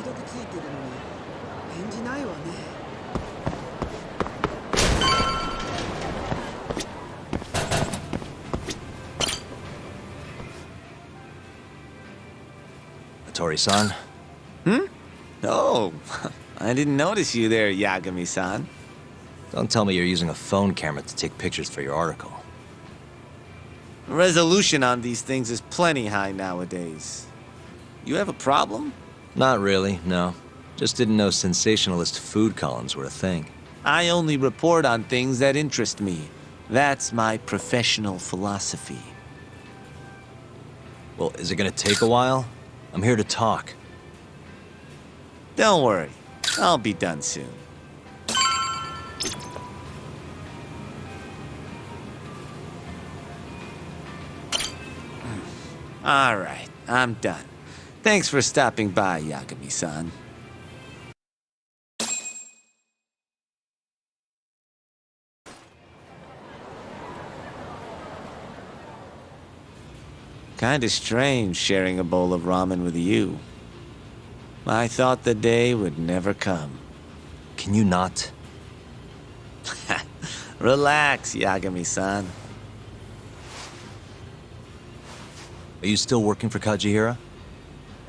読ついてるのに返事ないわね。Tori-san? Hmm? Oh, I didn't notice you there, Yagami-san. Don't tell me you're using a phone camera to take pictures for your article. Resolution on these things is plenty high nowadays. You have a problem? Not really, no. Just didn't know sensationalist food columns were a thing. I only report on things that interest me. That's my professional philosophy. Well, is it gonna take a while? I'm here to talk. Don't worry, I'll be done soon. All right, I'm done. Thanks for stopping by, Yagami-san. Kinda strange sharing a bowl of ramen with you. I thought the day would never come. Can you not? Relax, Yagami-san. Are you still working for Kajihira?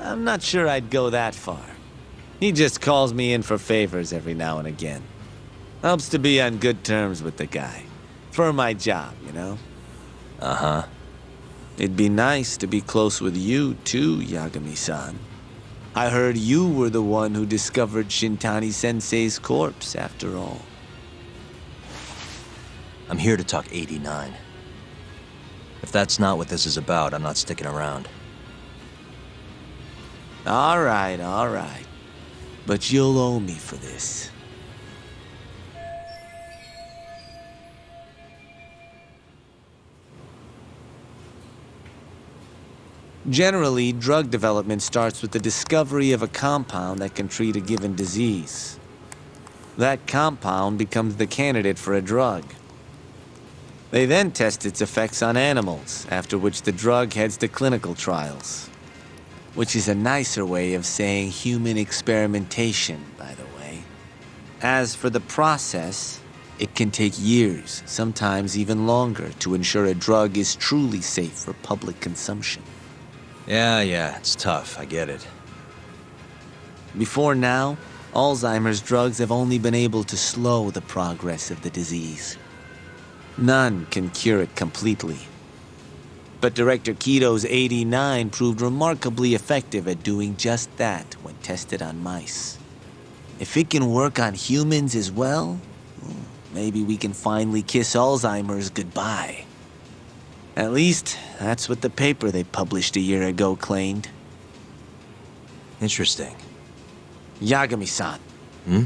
I'm not sure I'd go that far. He just calls me in for favors every now and again. Helps to be on good terms with the guy. For my job, you know? Uh-huh. It'd be nice to be close with you, too, Yagami-san. I heard you were the one who discovered Shintani-sensei's corpse, after all. I'm here to talk AD9. If that's not what this is about, I'm not sticking around. All right. But you'll owe me for this. Generally, drug development starts with the discovery of a compound that can treat a given disease. That compound becomes the candidate for a drug. They then test its effects on animals, after which the drug heads to clinical trials. Which is a nicer way of saying human experimentation, by the way. As for the process, it can take years, sometimes even longer, to ensure a drug is truly safe for public consumption. Yeah, it's tough, I get it. Before now, Alzheimer's drugs have only been able to slow the progress of the disease. None can cure it completely. But Director Kito's AD9 proved remarkably effective at doing just that when tested on mice. If it can work on humans as well, maybe we can finally kiss Alzheimer's goodbye. At least, that's what the paper they published a year ago claimed. Interesting. Yagami-san. Hmm?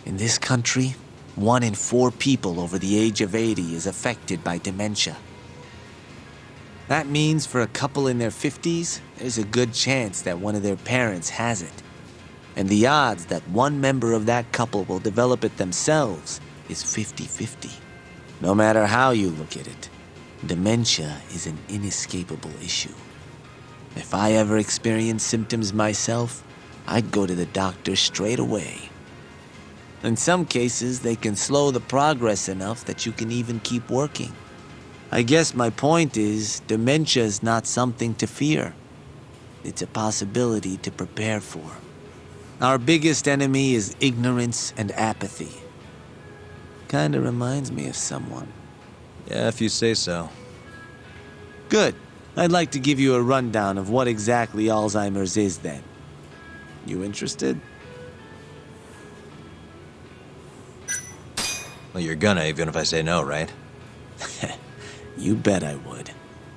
In this country, 1 in 4 people over the age of 80 is affected by dementia. That means for a couple in their 50s, there's a good chance that one of their parents has it. And the odds that one member of that couple will develop it themselves is 50-50. No matter how you look at it, dementia is an inescapable issue. If I ever experienced symptoms myself, I'd go to the doctor straight away. In some cases, they can slow the progress enough that you can even keep working. I guess my point is, dementia is not something to fear. It's a possibility to prepare for. Our biggest enemy is ignorance and apathy. Kinda reminds me of someone. Yeah, if you say so. Good. I'd like to give you a rundown of what exactly Alzheimer's is then. You interested? Well, you're gonna, even if I say no, right? You bet I would.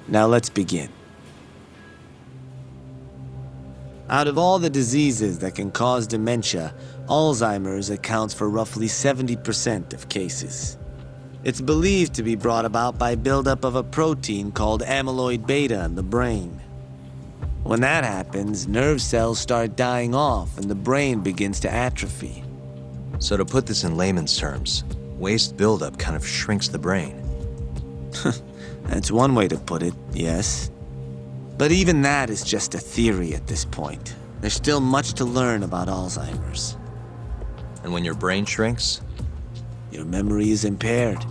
Now let's begin. Out of all the diseases that can cause dementia, Alzheimer's accounts for roughly 70% of cases. It's believed to be brought about by buildup of a protein called amyloid beta in the brain. When that happens, nerve cells start dying off and the brain begins to atrophy. So to put this in layman's terms, waste buildup kind of shrinks the brain. That's one way to put it, yes. But even that is just a theory at this point. There's still much to learn about Alzheimer's. And when your brain shrinks? Your memory is impaired.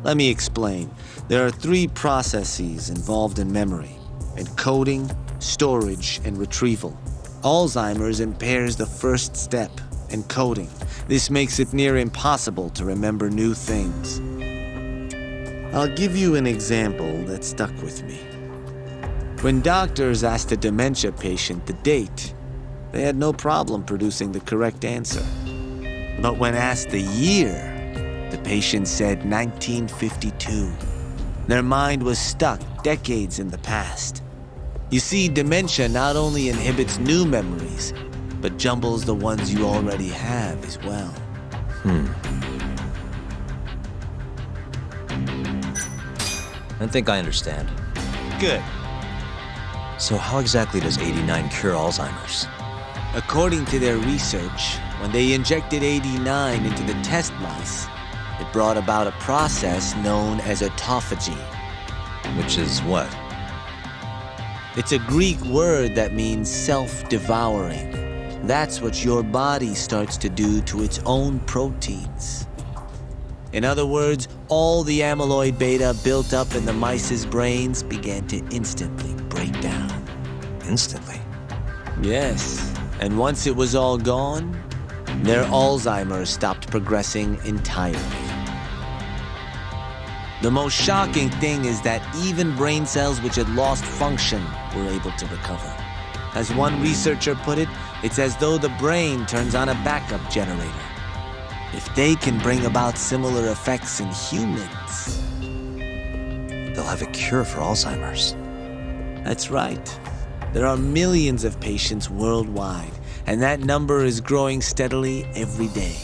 Let me explain. There are 3 processes involved in memory: encoding, storage, and retrieval. Alzheimer's impairs the first step, encoding. This makes it near impossible to remember new things. I'll give you an example that stuck with me. When doctors asked a dementia patient the date, they had no problem producing the correct answer. But when asked the year, the patient said 1952. Their mind was stuck decades in the past. You see, dementia not only inhibits new memories, but jumbles the ones you already have as well. I think I understand. Good. So how exactly does AD9 cure Alzheimer's? According to their research, when they injected AD9 into the test mice, it brought about a process known as autophagy. Which is what? It's a Greek word that means self-devouring. That's what your body starts to do to its own proteins. In other words, all the amyloid beta built up in the mice's brains began to instantly break down. Instantly? Yes, and once it was all gone, their Alzheimer's stopped progressing entirely. The most shocking thing is that even brain cells which had lost function were able to recover. As one researcher put it, it's as though the brain turns on a backup generator. If they can bring about similar effects in humans, They'll have a cure for Alzheimer's. that's right. There are millions of patients worldwide, and that number is growing steadily every day.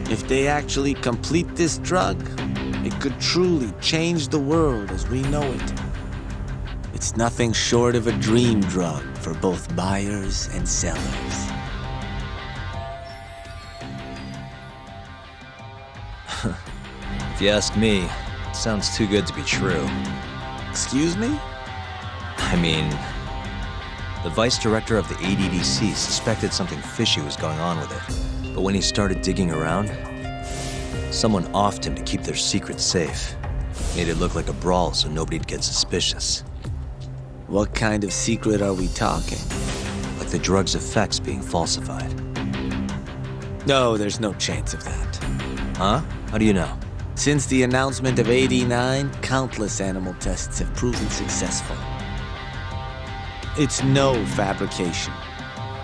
If they actually complete this drug, it could truly change the world as we know it. It's nothing short of a dream drug for both buyers and sellers. If you ask me, it sounds too good to be true. Excuse me? I mean, the vice director of the ADDC suspected something fishy was going on with it. But when he started digging around, someone offed him to keep their secret safe. Made it look like a brawl so nobody'd get suspicious. What kind of secret are we talking? Like the drug's effects being falsified. No, there's no chance of that. Huh? How do you know? Since the announcement of AD9, countless animal tests have proven successful. It's no fabrication.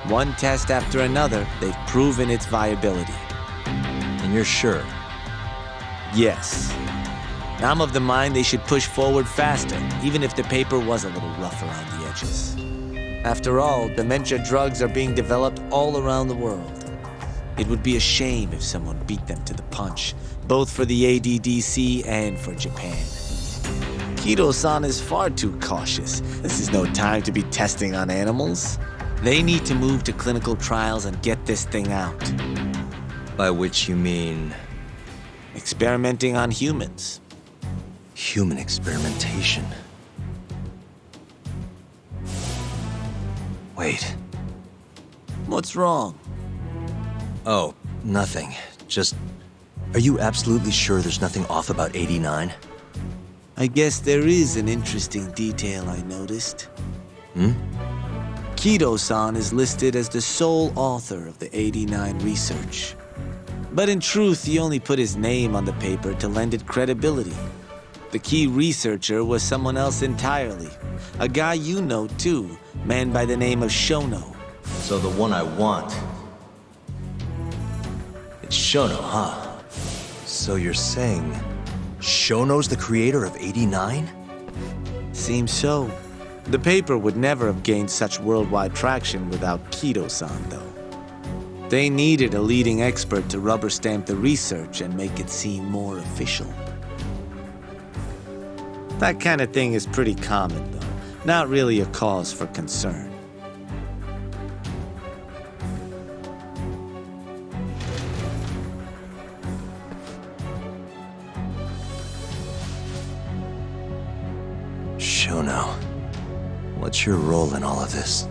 One test after another, they've proven its viability. And you're sure? Yes. I'm of the mind they should push forward faster, even if the paper was a little rough around the edges. After all, dementia drugs are being developed all around the world. It would be a shame if someone beat them to the punch, both for the ADDC and for Japan. Kido-san is far too cautious. This is no time to be testing on animals. They need to move to clinical trials and get this thing out. By which you mean Experimenting on humans. human experimentation. Wait. What's wrong? Oh, nothing. Just, are you absolutely sure there's nothing off about AD9? I guess there is an interesting detail I noticed. Kido-san is listed as the sole author of the AD9 research. But in truth, he only put his name on the paper to lend it credibility. The key researcher was someone else entirely. A guy you know too, man by the name of Shono. So the one I want. It's Shono, huh? So you're saying Shono's the creator of AD9? Seems so. The paper would never have gained such worldwide traction without Kido-san, though. They needed a leading expert to rubber stamp the research and make it seem more official. That kind of thing is pretty common, though. Not really a cause for concern. Shono, what's your role in all of this?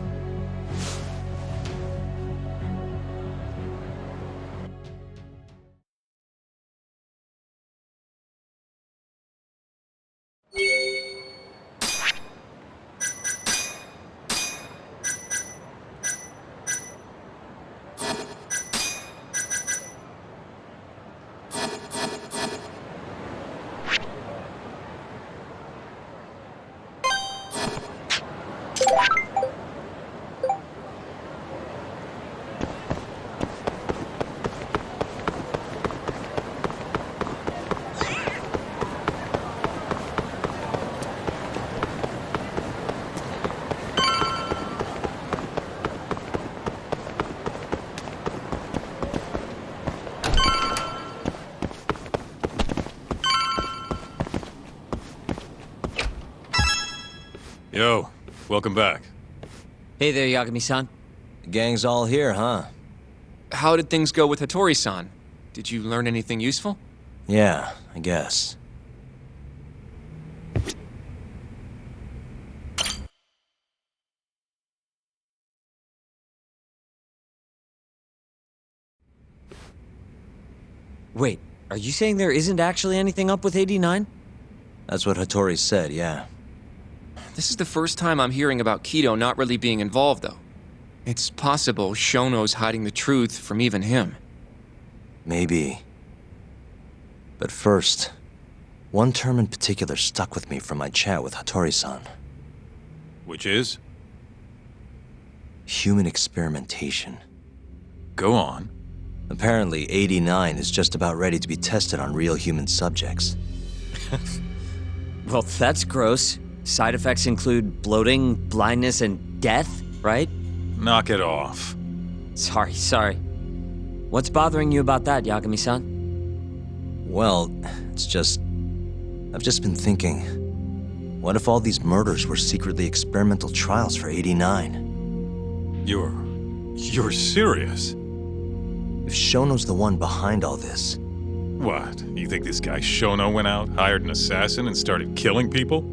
Yo, welcome back. Hey there, Yagami-san. The gang's all here, huh? How did things go with Hattori-san? Did you learn anything useful? Yeah, I guess. Wait, are you saying there isn't actually anything up with AD9? That's what Hattori said, yeah. This is the first time I'm hearing about Kido not really being involved, though. It's possible Shono's hiding the truth from even him. Maybe. But first, one term in particular stuck with me from my chat with Hattori-san. Which is? Human experimentation. Go on. Apparently, AD9 is just about ready to be tested on real human subjects. Well, that's gross. Side effects include bloating, blindness, and death, right? Knock it off. Sorry. What's bothering you about that, Yagami-san? Well, it's just... I've just been thinking, what if all these murders were secretly experimental trials for AD9? You're serious? If Shono's the one behind all this, What, you think this guy Shono went out, hired an assassin, and started killing people?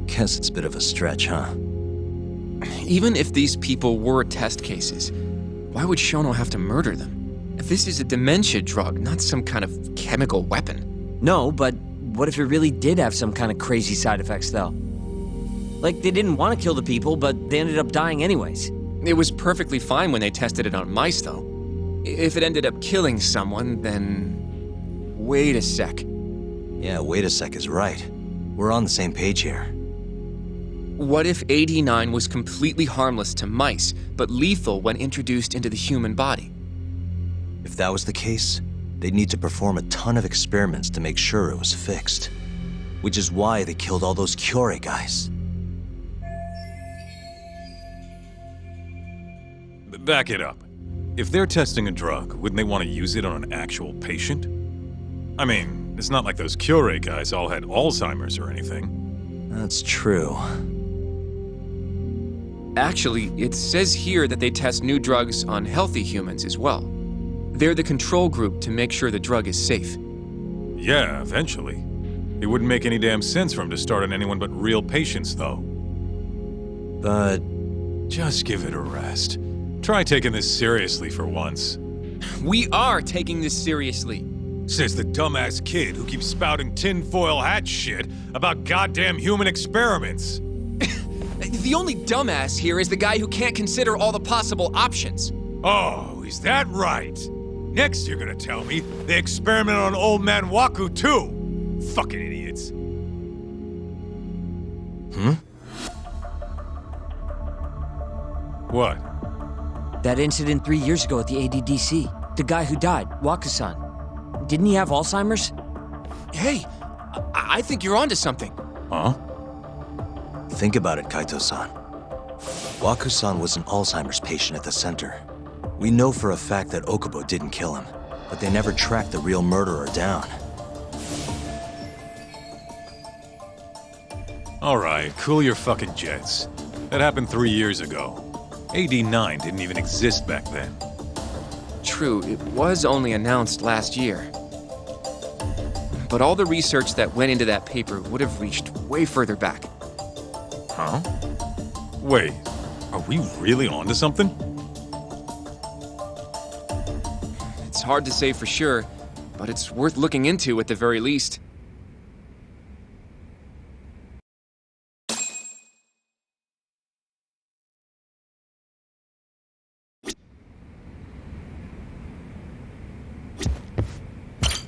guess it's a bit of a stretch, huh? Even if these people were test cases, why would Shono have to murder them? If this is a dementia drug, not some kind of chemical weapon. No, but what if it really did have some kind of crazy side effects, though? Like, they didn't want to kill the people, but they ended up dying anyways. It was perfectly fine when they tested it on mice, though. If it ended up killing someone, then... Wait a sec. Yeah, wait a sec is right. We're on the same page here. What if AD9 was completely harmless to mice, but lethal when introduced into the human body? If that was the case, they'd need to perform a ton of experiments to make sure it was fixed. Which is why they killed all those Kyorei guys. Back it up. If they're testing a drug, wouldn't they want to use it on an actual patient? I mean, it's not like those Kyorei guys all had Alzheimer's or anything. That's true. Actually, it says here that they test new drugs on healthy humans as well. They're the control group to make sure the drug is safe. Yeah, eventually. It wouldn't make any damn sense for him to start on anyone but real patients, though. But Just give it a rest. Try taking this seriously for once. We are taking this seriously. Says the dumbass kid who keeps spouting tinfoil hat shit about goddamn human experiments. The only dumbass here is the guy who can't consider all the possible options. Oh, is that right? Next you're gonna tell me they experiment on old man Waku too. Fucking idiots. What? That incident 3 years ago at the ADDC. The guy who died, Waku-san. Didn't he have Alzheimer's? Hey, I think you're onto something. Huh? think about it, Kaito-san. Waku-san was an Alzheimer's patient at the center. We know for a fact that Okubo didn't kill him, but they never tracked the real murderer down. Alright, cool your fucking jets. That happened 3 years ago. AD9 didn't even exist back then. True, it was only announced last year. But all the research that went into that paper would have reached way further back. Huh? Wait, are we really onto something? It's hard to say for sure, but it's worth looking into at the very least.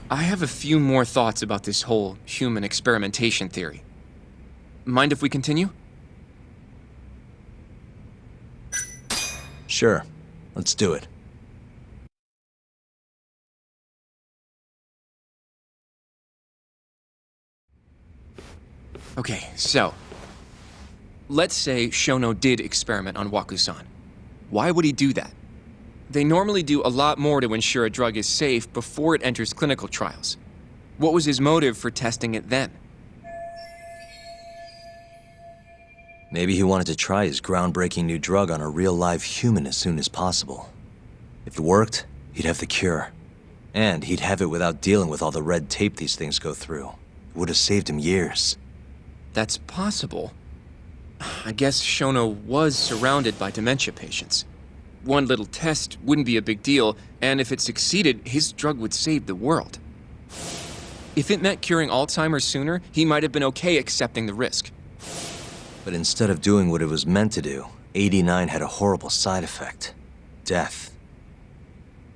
I have a few more thoughts about this whole human experimentation theory. Mind if we continue? Sure, let's do it. Okay, so... let's say Shono did experiment on Waku-san. Why would he do that? They normally do a lot more to ensure a drug is safe before it enters clinical trials. What was his motive for testing it then? Maybe he wanted to try his groundbreaking new drug on a real live human as soon as possible. If it worked, he'd have the cure. And he'd have it without dealing with all the red tape these things go through. It would have saved him years. That's possible. I guess Shono was surrounded by dementia patients. One little test wouldn't be a big deal, and if it succeeded, his drug would save the world. If it meant curing Alzheimer's sooner, he might have been okay accepting the risk. But instead of doing what it was meant to do, AD9 had a horrible side effect. Death.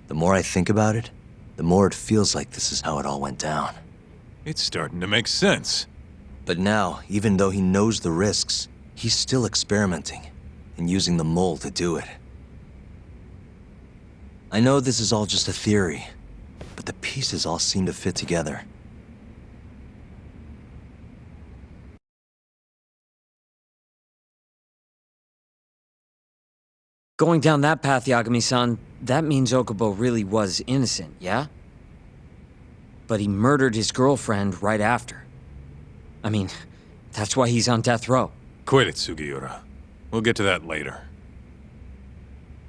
The more I think about it, the more it feels like this is how it all went down. It's starting to make sense. But now, even though he knows the risks, he's still experimenting and using the mole to do it. I know this is all just a theory, but the pieces all seem to fit together. Going down that path, Yagami-san, that means Okubo really was innocent, yeah? But he murdered his girlfriend right after. I mean, that's why he's on death row. Quit it, Sugiura. We'll get to that later.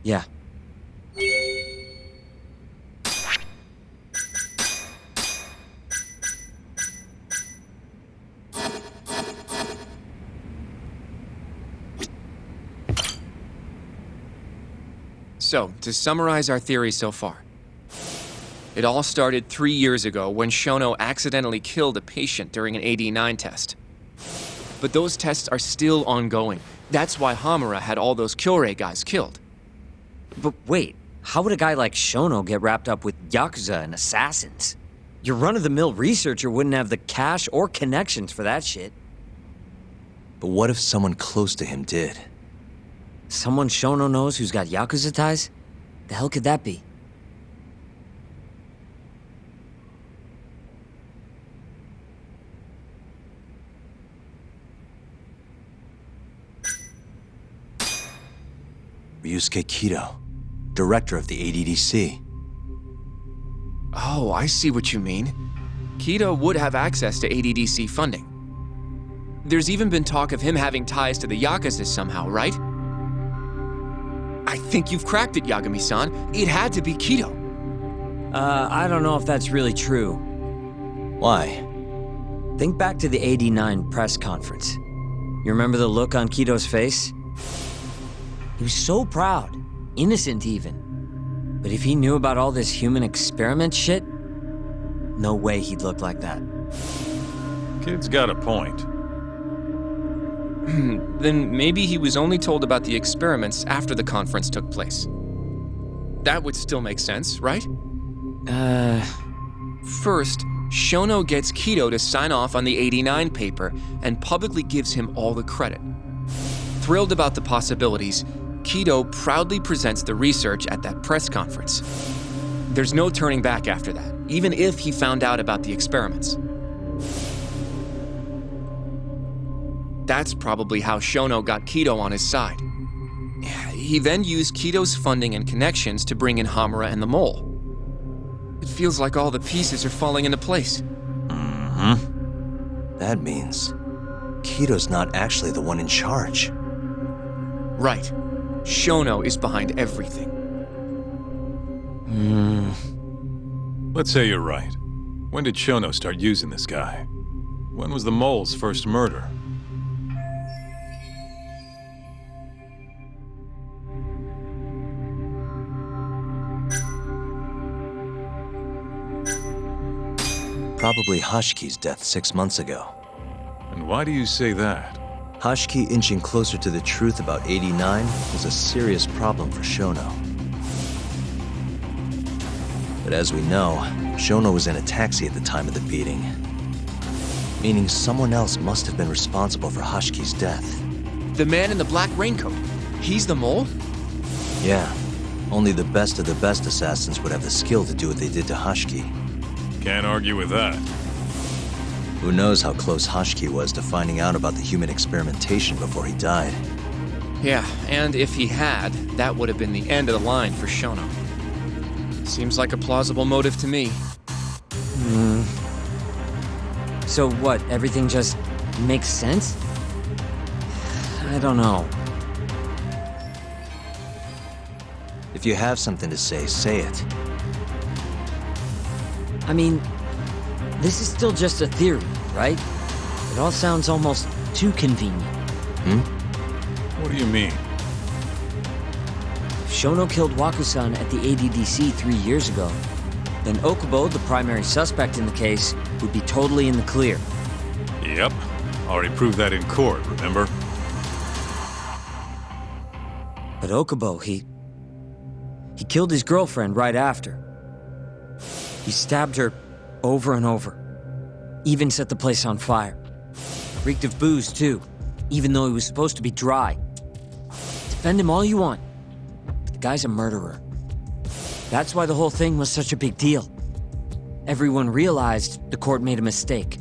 Yeah. So, to summarize our theory so far. It all started 3 years ago when Shono accidentally killed a patient during an AD9 test. But those tests are still ongoing. That's why Hamura had all those Kyorei guys killed. But wait, how would a guy like Shono get wrapped up with Yakuza and assassins? Your run-of-the-mill researcher wouldn't have the cash or connections for that shit. But what if someone close to him did? Someone Shono knows who's got Yakuza ties? The hell could that be? Ryusuke Kido, director of the ADDC. Oh, I see what you mean. Kido would have access to ADDC funding. There's even been talk of him having ties to the Yakuza somehow, right? I think you've cracked it, Yagami-san. It had to be Kido. I don't know if that's really true. Why? Think back to the AD9 press conference. You remember the look on Kido's face? He was so proud, innocent even. But if he knew about all this human experiment shit, no way he'd look like that. Kid's got a point. Then maybe he was only told about the experiments after the conference took place. That would still make sense, right? First, Shono gets Kido to sign off on the AD9 paper and publicly gives him all the credit. Thrilled about the possibilities, Kido proudly presents the research at that press conference. There's no turning back after that, even if he found out about the experiments. That's probably how Shono got Kido on his side. He then used Kido's funding and connections to bring in Hamura and the Mole. It feels like all the pieces are falling into place. That means Kido's not actually the one in charge. Right. Shono is behind everything. Let's say you're right. When did Shono start using this guy? When was the Mole's first murder? Probably Hashki's death 6 months ago. And why do you say that? Hashki inching closer to the truth about AD9 was a serious problem for Shono. But as we know, Shono was in a taxi at the time of the beating. Meaning someone else must have been responsible for Hashki's death. The man in the black raincoat. He's the Mole? Yeah, only the best of the best assassins would have the skill to do what they did to Hashki. Can't argue with that. Who knows how close Hashki was to finding out about the human experimentation before he died. Yeah, and if he had, that would have been the end of the line for Shono. Seems like a plausible motive to me. So what, everything just makes sense? I don't know. If you have something to say it. I mean, this is still just a theory, right? It all sounds almost too convenient. What do you mean? If Shono killed Wakusan at the ADDC 3 years ago, then Okubo, the primary suspect in the case, would be totally in the clear. Yep. Already proved that in court, remember? But Okubo, he killed his girlfriend right after. He stabbed her over and over. Even set the place on fire. Reeked of booze, too, even though he was supposed to be dry. Defend him all you want, but the guy's a murderer. That's why the whole thing was such a big deal. Everyone realized the court made a mistake.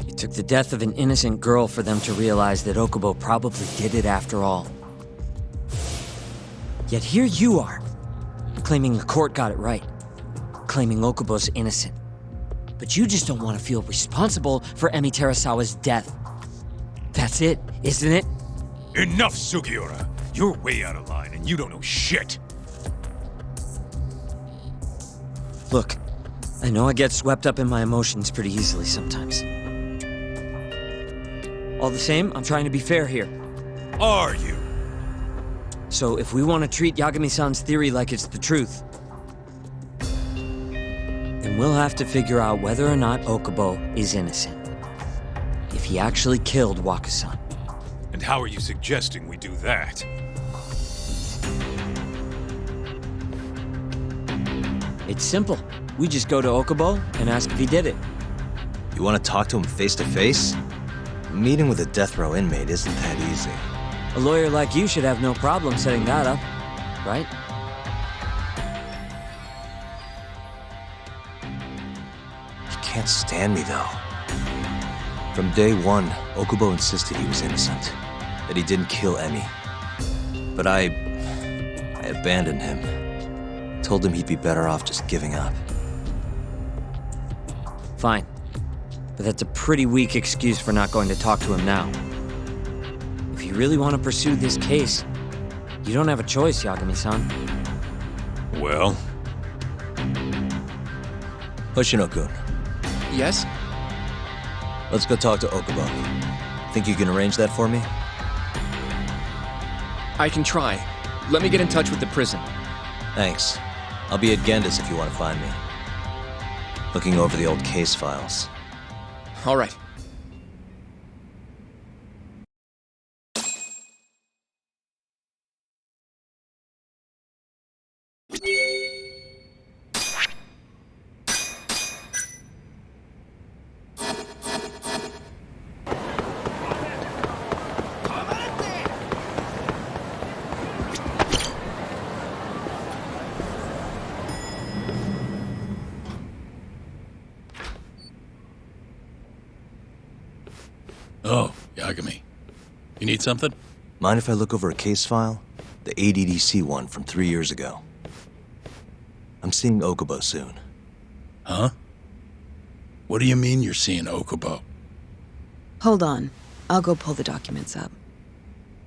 It took the death of an innocent girl for them to realize that Okubo probably did it after all. Yet here you are, claiming the court got it right, claiming Okubo's innocent. But you just don't want to feel responsible for Emi Terasawa's death. That's it, isn't it? Enough, Sugiura! You're way out of line and you don't know shit! Look, I know I get swept up in my emotions pretty easily sometimes. All the same, I'm trying to be fair here. Are you? So if we want to treat Yagami-san's theory like it's the truth, then we'll have to figure out whether or not Okubo is innocent. If he actually killed Wakusan. And how are you suggesting we do that? It's simple. We just go to Okubo and ask if he did it. You want to talk to him face to face? Meeting with a death row inmate isn't that easy. A lawyer like you should have no problem setting that up, right? He can't stand me, though. From day one, Okubo insisted he was innocent, that he didn't kill Emi. But I abandoned him. Told him he'd be better off just giving up. Fine. But that's a pretty weak excuse for not going to talk to him now. If you really want to pursue this case, you don't have a choice, Yagami-san. Well? Hoshino-kun, Yes? let's go talk to Okubo. Think you can arrange that for me? I can try. Let me get in touch with the prison. Thanks. I'll be at Genda's if you want to find me. Looking over the old case files. All right. Oh, Yagami. You need something? Mind if I look over a case file? The ADDC one from 3 years ago. I'm seeing Okubo soon. Huh? What do you mean you're seeing Okubo? Hold on. I'll go pull the documents up.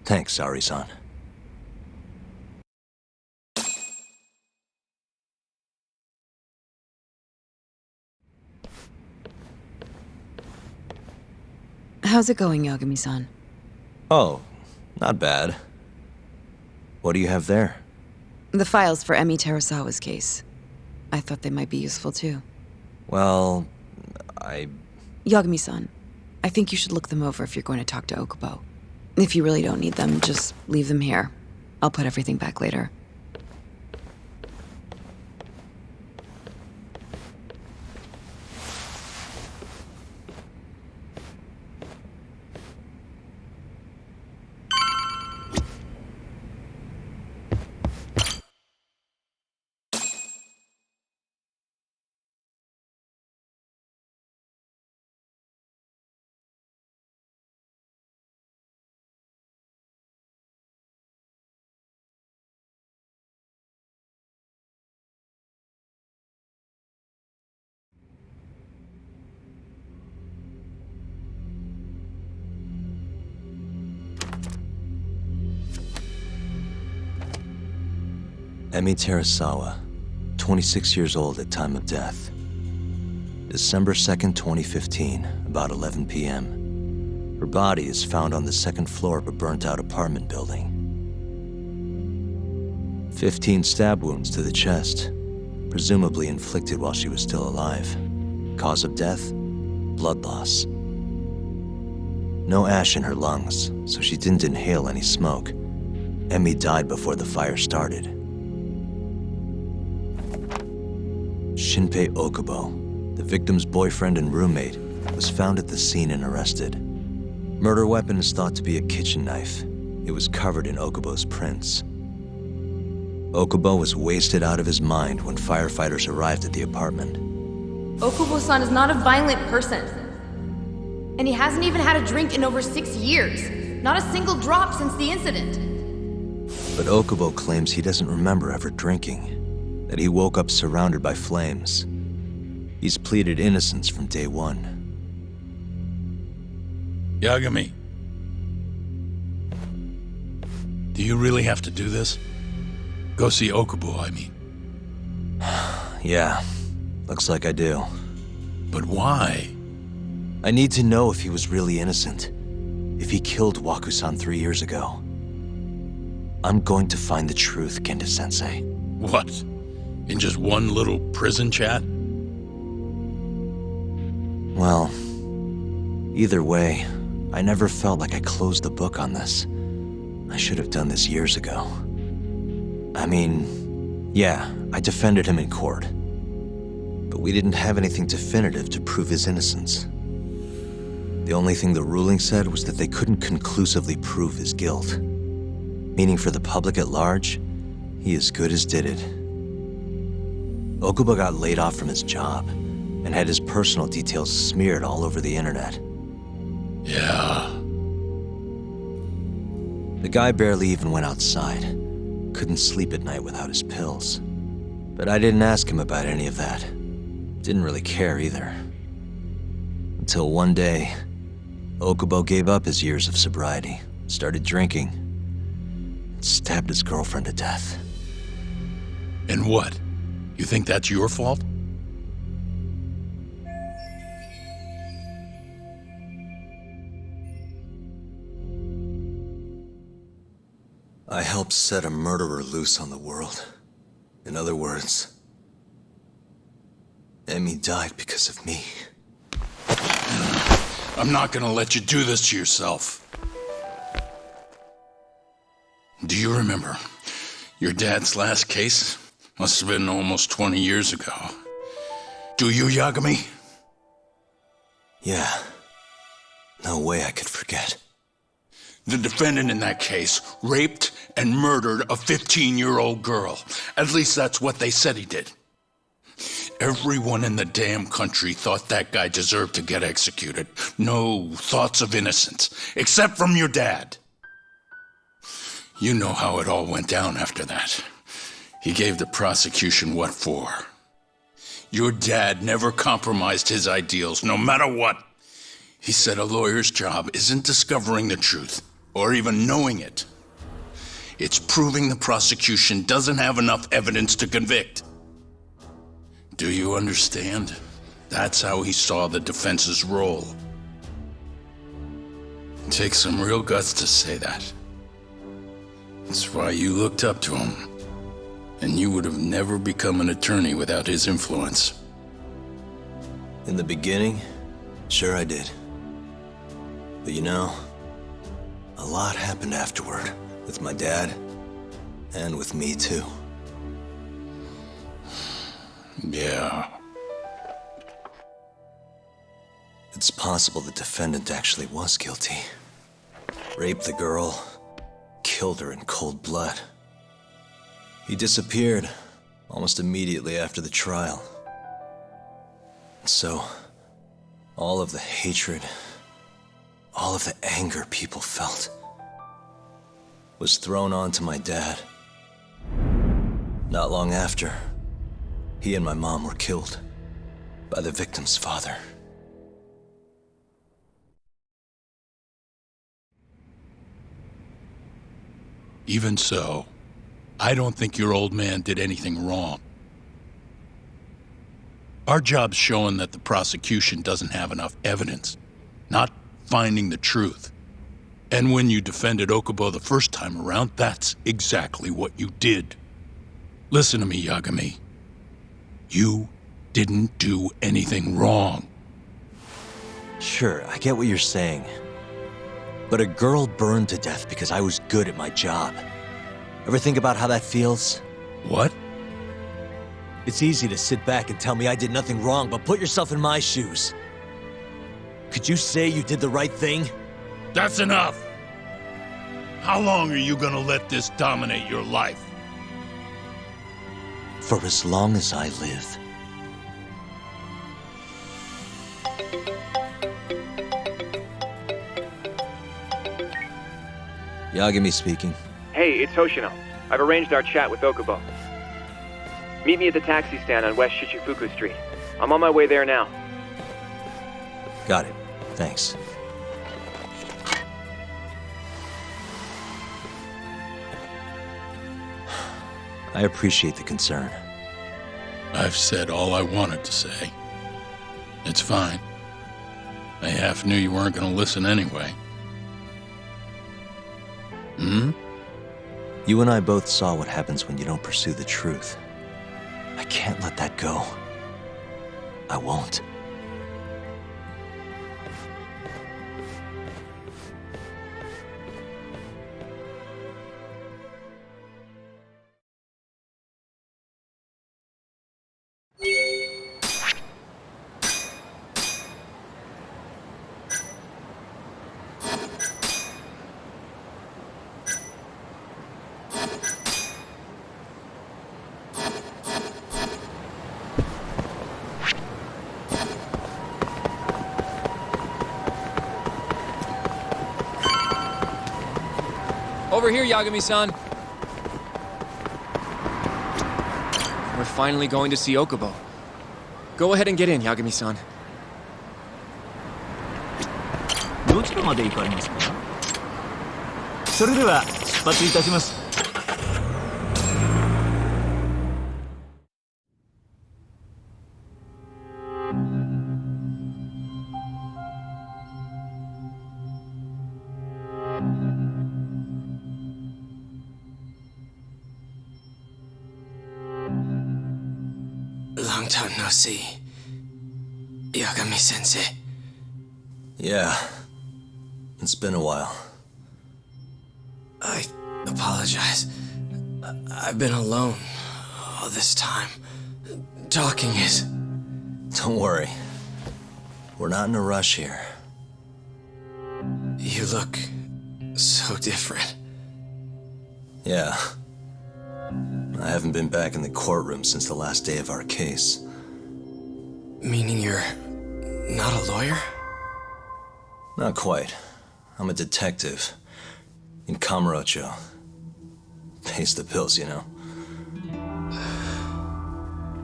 Thanks, Sari-san. How's it going, Yagami-san? Oh, not bad. What do you have there? The files for Emi Terasawa's case. I thought they might be useful too. Well, Yagami-san, I think you should look them over if you're going to talk to Okubo. If you really don't need them, just leave them here. I'll put everything back later. Emi Terasawa, 26 years old at time of death. December 2nd, 2015, about 11 p.m. Her body is found on the second floor of a burnt-out apartment building. 15 stab wounds to the chest, presumably inflicted while she was still alive. Cause of death? Blood loss. No ash in her lungs, so she didn't inhale any smoke. Emi died before the fire started. Shinpei Okubo, the victim's boyfriend and roommate, was found at the scene and arrested. Murder weapon is thought to be a kitchen knife. It was covered in Okubo's prints. Okubo was wasted out of his mind when firefighters arrived at the apartment. Okubo-san is not a violent person. And he hasn't even had a drink in over 6 years. Not a single drop since the incident. But Okubo claims he doesn't remember ever drinking, that he woke up surrounded by flames. He's pleaded innocence from day one. Yagami. Do you really have to do this? Go see Okubo, I mean. Yeah, looks like I do. But why? I need to know if he was really innocent. If he killed Waku-san 3 years ago. I'm going to find the truth, Kenta-sensei. What? In just one little prison chat? Well, either way, I never felt like I closed the book on this. I should have done this years ago. I mean, yeah, I defended him in court. But we didn't have anything definitive to prove his innocence. The only thing the ruling said was that they couldn't conclusively prove his guilt. Meaning for the public at large, he as good as did it. Okubo got laid off from his job and had his personal details smeared all over the internet. Yeah. The guy barely even went outside. Couldn't sleep at night without his pills. But I didn't ask him about any of that. Didn't really care either. Until one day, Okubo gave up his years of sobriety, started drinking, and stabbed his girlfriend to death. And what? You think that's your fault? I helped set a murderer loose on the world. In other words, Emi died because of me. I'm not gonna let you do this to yourself. Do you remember your dad's last case? Must have been almost 20 years ago. Do you, Yagami? Yeah. No way I could forget. The defendant in that case raped and murdered a 15-year-old girl. At least that's what they said he did. Everyone in the damn country thought that guy deserved to get executed. No thoughts of innocence, except from your dad. You know how it all went down after that. He gave the prosecution what for. Your dad never compromised his ideals, no matter what. He said a lawyer's job isn't discovering the truth, or even knowing it. It's proving the prosecution doesn't have enough evidence to convict. Do you understand? That's how he saw the defense's role. It takes some real guts to say that. That's why you looked up to him. And you would have never become an attorney without his influence. In the beginning, sure I did. But you know, a lot happened afterward, with my dad, and with me too. Yeah. It's possible the defendant actually was guilty. Raped the girl, killed her in cold blood. He disappeared almost immediately after the trial. So, all of the hatred, all of the anger people felt, was thrown onto my dad. Not long after, he and my mom were killed by the victim's father. Even so, I don't think your old man did anything wrong. Our job's showing that the prosecution doesn't have enough evidence, not finding the truth. And when you defended Okubo the first time around, that's exactly what you did. Listen to me, Yagami. You didn't do anything wrong. Sure, I get what you're saying. But a girl burned to death because I was good at my job. Ever think about how that feels? What? It's easy to sit back and tell me I did nothing wrong, but put yourself in my shoes. Could you say you did the right thing? That's enough! How long are you gonna let this dominate your life? For as long as I live. Yagami speaking. Hey, it's Hoshino. I've arranged our chat with Okubo. Meet me at the taxi stand on West Shichifuku Street. I'm on my way there now. Got it. Thanks. I appreciate the concern. I've said all I wanted to say. It's fine. I half knew you weren't gonna listen anyway. You and I both saw what happens when you don't pursue the truth. I can't let that go. I won't. Over here, Yagami-san. We're finally going to see Okubo. Go ahead and get in, Yagami-san. どちらまで行かれますか？それでは出発いたします。Long time no see, Yagami-sensei. Yeah. It's been a while. I apologize. I've been alone all this time. Talking is... Don't worry. We're not in a rush here. You look so different. Yeah. I haven't been back in the courtroom since the last day of our case. Meaning you're not a lawyer? Not quite. I'm a detective. In Kamurocho. Pays the bills, you know.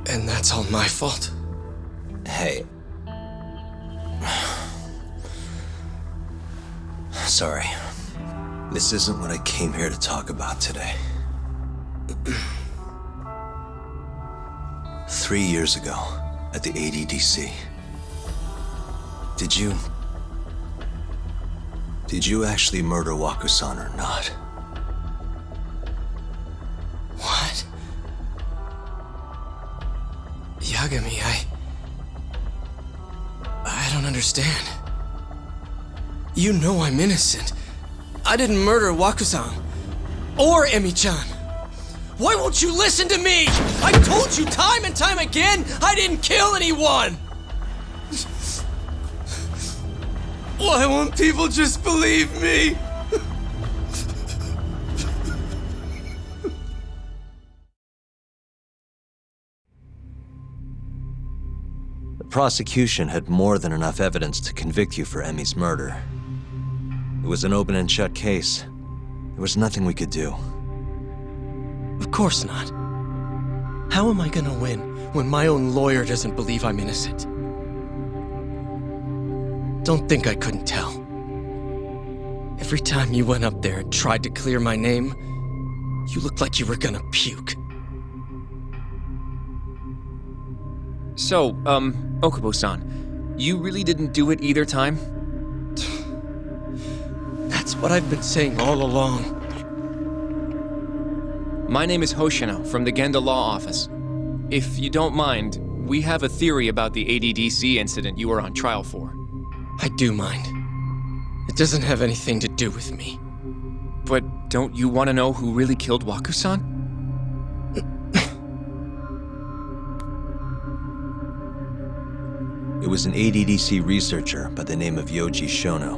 And that's all my fault? Hey. Sorry. This isn't what I came here to talk about today. 3 years ago, at the ADDC. Did you actually murder Waku-san or not? What? Yagami, I don't understand. You know I'm innocent. I didn't murder Waku-san. Or Emi-chan. Why won't you listen to me? I told you time and time again I didn't kill anyone! Why won't people just believe me? The prosecution had more than enough evidence to convict you for Emi's murder. It was an open and shut case. There was nothing we could do. Of course not. How am I gonna win when my own lawyer doesn't believe I'm innocent? Don't think I couldn't tell. Every time you went up there and tried to clear my name, You looked like you were gonna puke. So, Okubo-san, you really didn't do it either time? That's what I've been saying all along. My name is Hoshino from the Genda Law Office. If you don't mind, we have a theory about the ADDC incident you were on trial for. I do mind. It doesn't have anything to do with me. But don't you want to know who really killed Waku-san? It was an ADDC researcher by the name of Yoji Shono.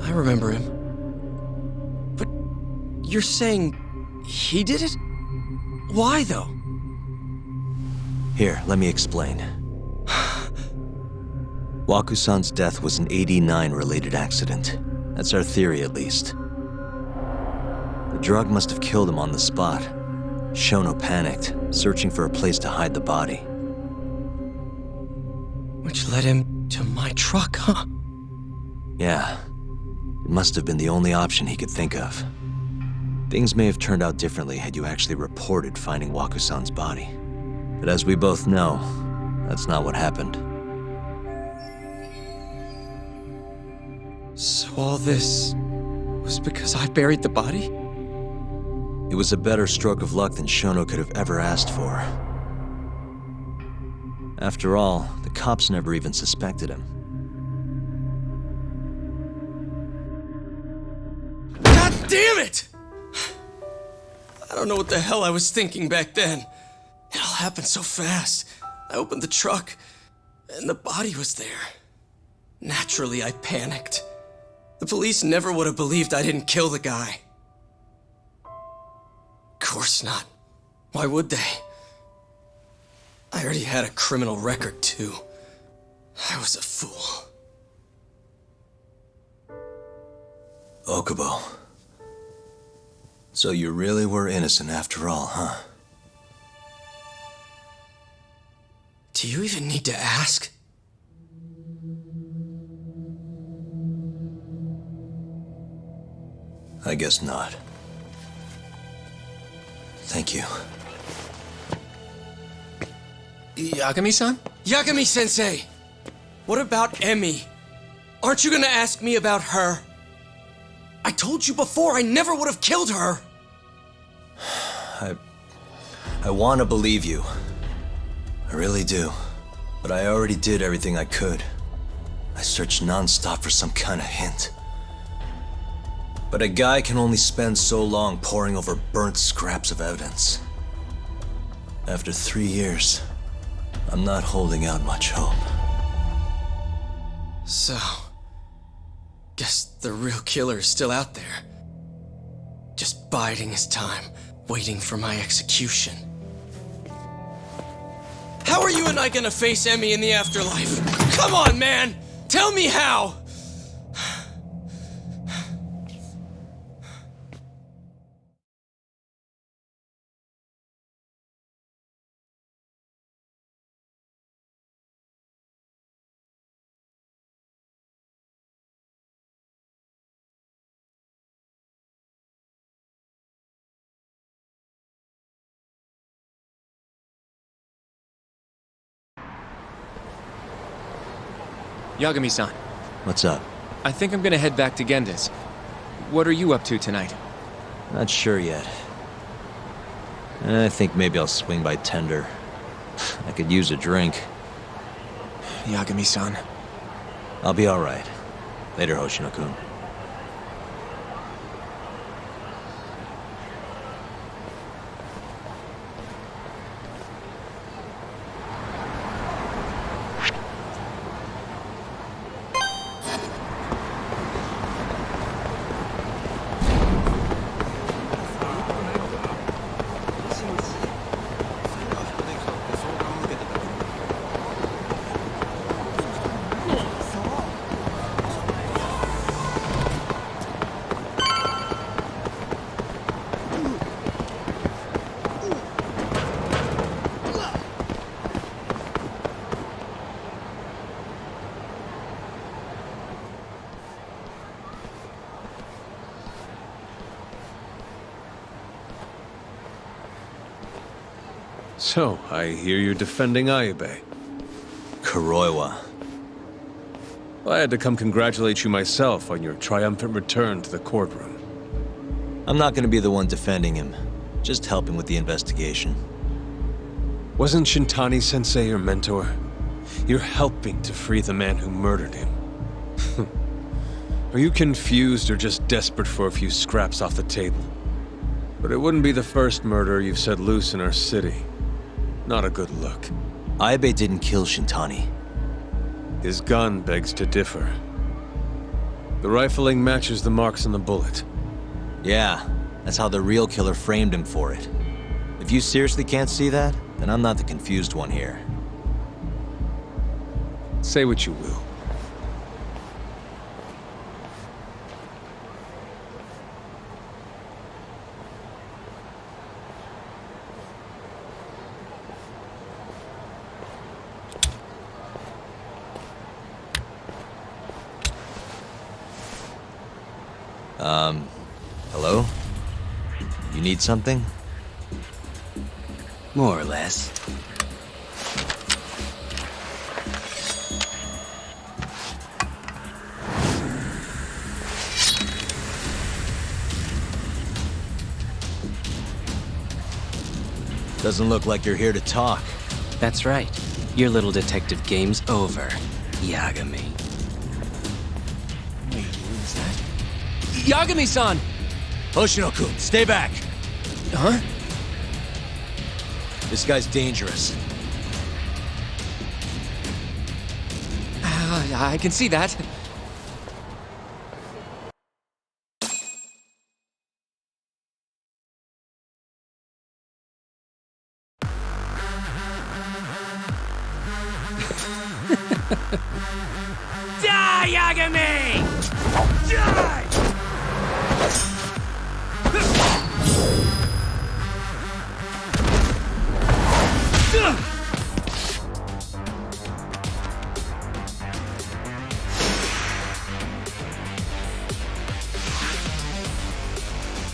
I remember him. But you're saying he did it? Why, though? Here, let me explain. Waku-san's death was an AD9-related accident. That's our theory, at least. The drug must have killed him on the spot. Shono panicked, searching for a place to hide the body. Which led him to my truck, huh? Yeah. It must have been the only option he could think of. Things may have turned out differently had you actually reported finding Waku-san's body. But as we both know, that's not what happened. So all this was because I buried the body? It was a better stroke of luck than Shono could have ever asked for. After all, the cops never even suspected him. God damn it! I don't know what the hell I was thinking back then. It all happened so fast. I opened the truck, and the body was there. Naturally, I panicked. The police never would have believed I didn't kill the guy. Of course not. Why would they? I already had a criminal record, too. I was a fool. Okubo. So you really were innocent after all, huh? Do you even need to ask? I guess not. Thank you. Yagami-san? Yagami-sensei! What about Emmy? Aren't you gonna ask me about her? I told you before I never would have killed her! I want to believe you. I really do. But I already did everything I could. I searched non-stop for some kind of hint. But a guy can only spend so long poring over burnt scraps of evidence. After 3 years, I'm not holding out much hope. So, guess the real killer is still out there. Just biding his time, waiting for my execution. How are you and I gonna face Emmy in the afterlife? Come on, man! Tell me how! Yagami-san, What's up? I think I'm gonna head back to Genda's. What are you up to tonight? Not sure yet. I think maybe I'll swing by Tender. I could use a drink. Yagami-san. I'll be alright. Later, Hoshino-kun. So, I hear you're defending Ayube. Kuroiwa. I had to come congratulate you myself on your triumphant return to the courtroom. I'm not gonna be the one defending him. Just helping with the investigation. Wasn't Shintani-sensei your mentor? You're helping to free the man who murdered him. Are you confused or just desperate for a few scraps off the table? But it wouldn't be the first murder you've set loose in our city. Not a good look. Ayube didn't kill Shintani. His gun begs to differ. The rifling matches the marks on the bullet. Yeah, that's how the real killer framed him for it. If you seriously can't see that, then I'm not the confused one here. Say what you will. Hello? You need something? More or less. Doesn't look like you're here to talk. That's right. Your little detective game's over, Yagami. Wait, what is that? Yagami-san! Hoshino-kun, stay back! Huh? This guy's dangerous. I can see that. Die, Yagami! Die!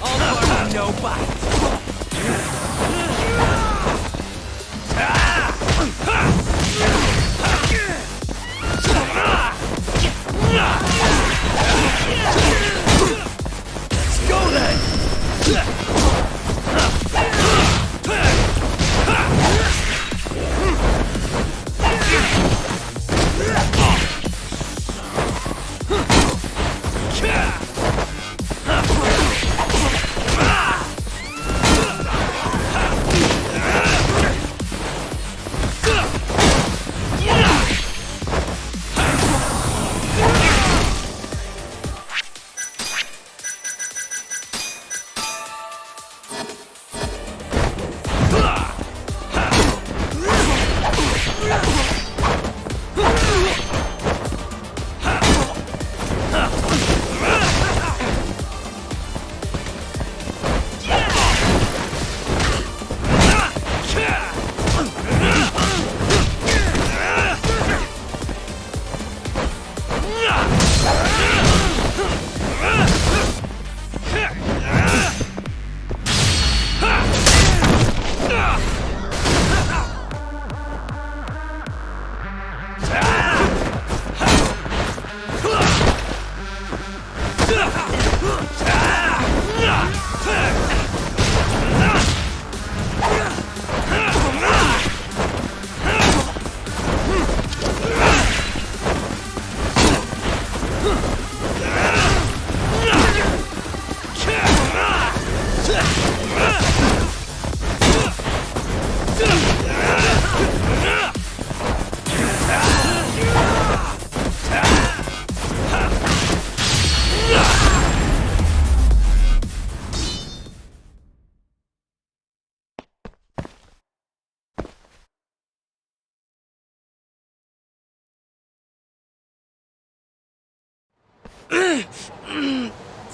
All bark, no bite. Let's go then!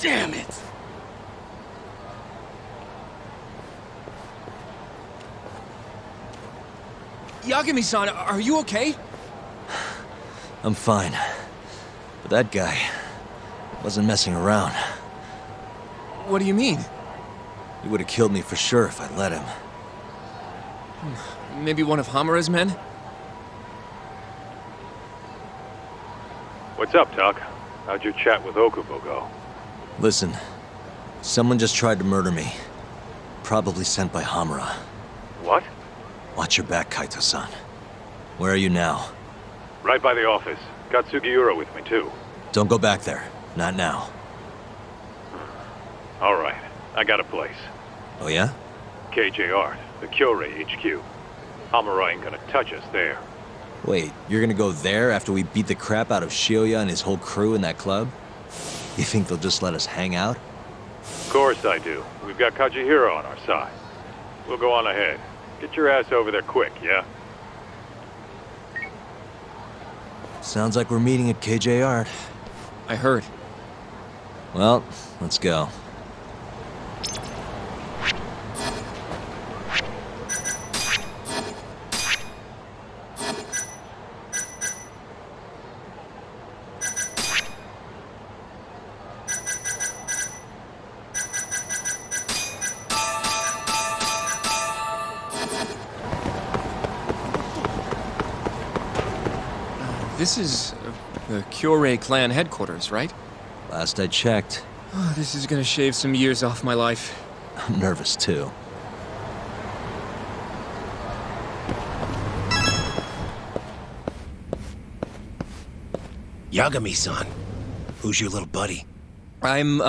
Damn it! Yagami-san, are you okay? I'm fine. But that guy wasn't messing around. What do you mean? He would have killed me for sure if I let him. Maybe one of Hamura's men? What's up, Tuck? How'd your chat with Okubo go? Listen, someone just tried to murder me. Probably sent by Hamura. What? Watch your back, Kaito-san. Where are you now? Right by the office. Got Sugiura with me, too. Don't go back there. Not now. All right. I got a place. Oh yeah? KJ Art, the Kyorei HQ. Hamura ain't gonna touch us there. Wait, you're gonna go there after we beat the crap out of Shioya and his whole crew in that club? You think they'll just let us hang out? Of course I do. We've got Kajihiro on our side. We'll go on ahead. Get your ass over there quick, yeah? Sounds like we're meeting at KJ Art. I heard. Well, let's go. This is the Kyorei clan headquarters, right? Last I checked. Oh, this is gonna shave some years off my life. I'm nervous too. Yagami-san. Who's your little buddy? I'm,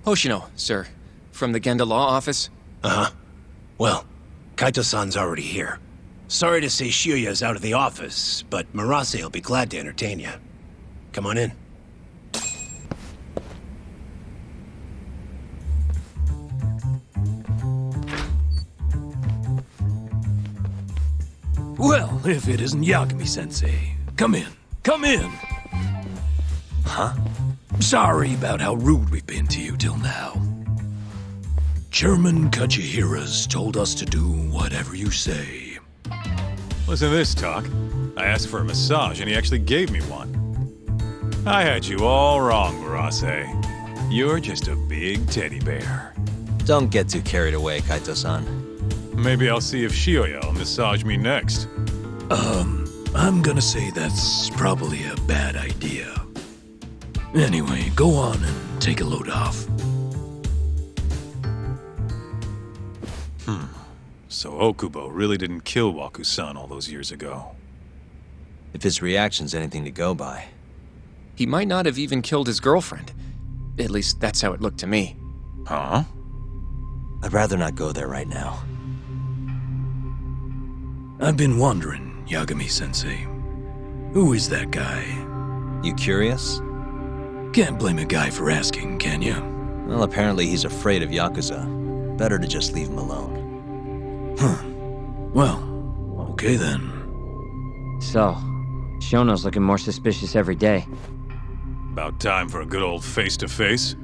Hoshino, sir. From the Genda Law Office. Uh-huh. Well, Kaito-san's already here. Sorry to say Shioya's out of the office, but Murase will be glad to entertain you. Come on in. Well, if it isn't Yagami-sensei. Come in. Come in. Huh? Sorry about how rude we've been to you till now. Chairman Kajihira's told us to do whatever you say. Listen to this, Tuck. I asked for a massage and he actually gave me one. I had you all wrong, Murase. You're just a big teddy bear. Don't get too carried away, Kaito-san. Maybe I'll see if Shioya will massage me next. I'm gonna say that's probably a bad idea. Anyway, go on and take a load off. So Okubo really didn't kill Waku-san all those years ago. If his reaction's anything to go by. He might not have even killed his girlfriend. At least that's how it looked to me. Huh? I'd rather not go there right now. I've been wondering, Yagami-sensei. Who is that guy? You curious? Can't blame a guy for asking, can you? Well, apparently he's afraid of Yakuza. Better to just leave him alone. Huh. Well, okay then. So, Shono's looking more suspicious every day. About time for a good old face-to-face.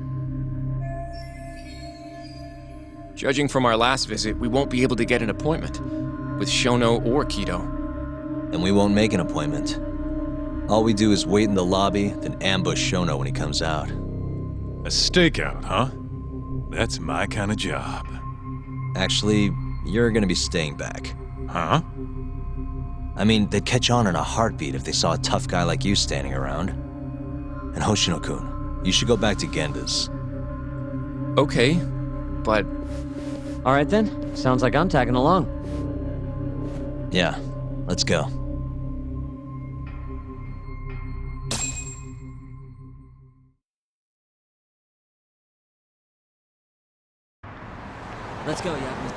Judging from our last visit, we won't be able to get an appointment with Shono or Kido. And we won't make an appointment. All we do is wait in the lobby, then ambush Shono when he comes out. A stakeout, huh? That's my kind of job. Actually, you're gonna be staying back. Huh? I mean, they'd catch on in a heartbeat if they saw a tough guy like you standing around. And Hoshino-kun, you should go back to Genda's. Okay, but... All right then, sounds like I'm tagging along. Yeah, let's go. Let's go, Yagami.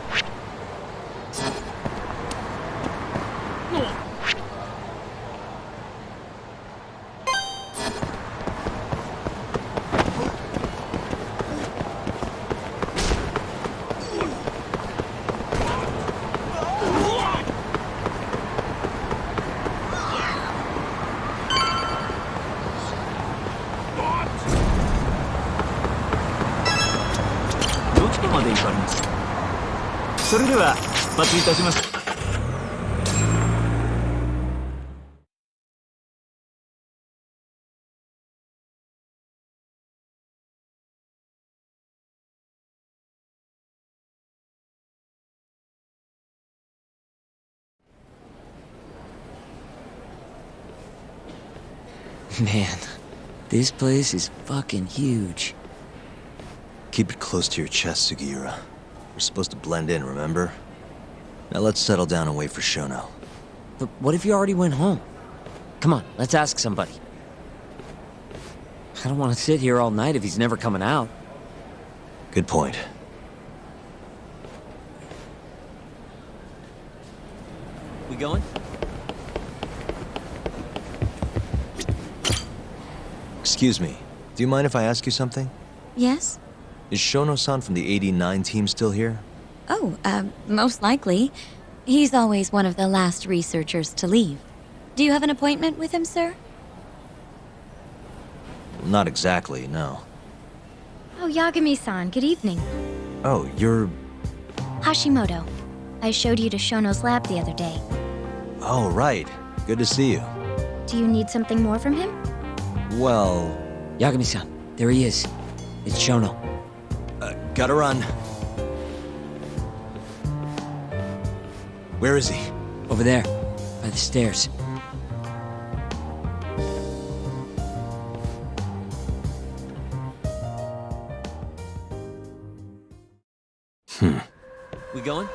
どちらまで行かれますか。それでは出発いたします。Man, this place is fucking huge. Keep it close to your chest, Sugiura. We're supposed to blend in, remember? Now let's settle down and wait for Shono. But what if you already went home? Come on, let's ask somebody. I don't want to sit here all night if he's never coming out. Good point. We going? Excuse me. Do you mind if I ask you something? Yes? Is Shono-san from the AD9 team still here? Oh, most likely. He's always one of the last researchers to leave. Do you have an appointment with him, sir? Not exactly, no. Oh, Yagami-san, good evening. Oh, you're... Hashimoto. I showed you to Shono's lab the other day. Oh, right. Good to see you. Do you need something more from him? Well... Yagami-san, there he is. It's Shono. Gotta run. Where is he? Over there, by the stairs. We going?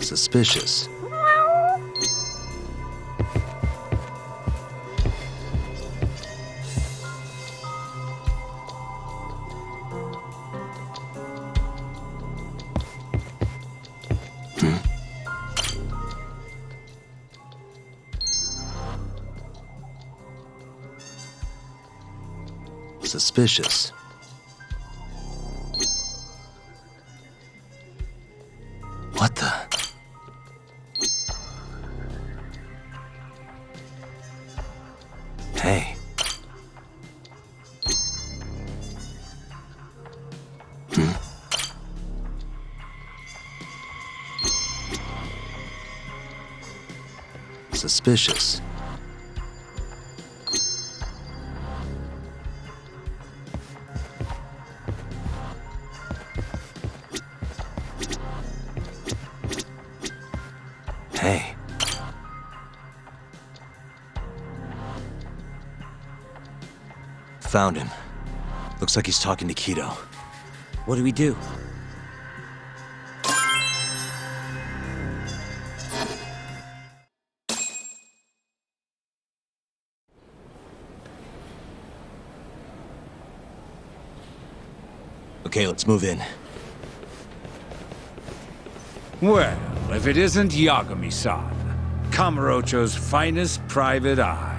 Suspicious. Suspicious. What the? Hey. Suspicious. Hey. Found him. Looks like he's talking to Kido. What do we do? Okay, let's move in. Well, if it isn't Yagami-san, Kamurocho's finest private eye.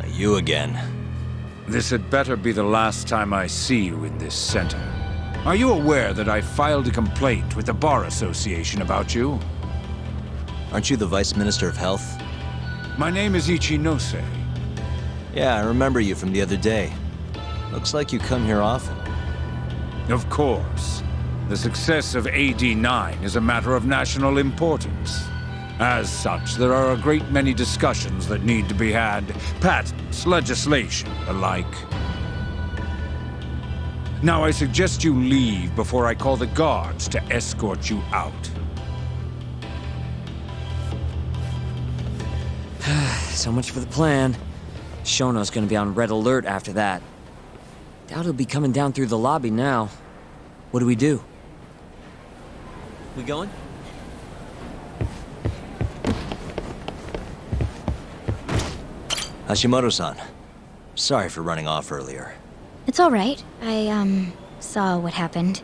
You again. This had better be the last time I see you in this center. Are you aware that I filed a complaint with the Bar Association about you? Aren't you the Vice Minister of Health? My name is Ichinose. Yeah, I remember you from the other day. Looks like you come here often. Of course. The success of AD9 is a matter of national importance. As such, there are a great many discussions that need to be had. Patents, legislation, the like. Now I suggest you leave before I call the guards to escort you out. So much for the plan. Shono's gonna be on red alert after that. Doubt he'll be coming down through the lobby now. What do we do? We going? Hashimoto-san. Sorry for running off earlier. It's all right. I, saw what happened.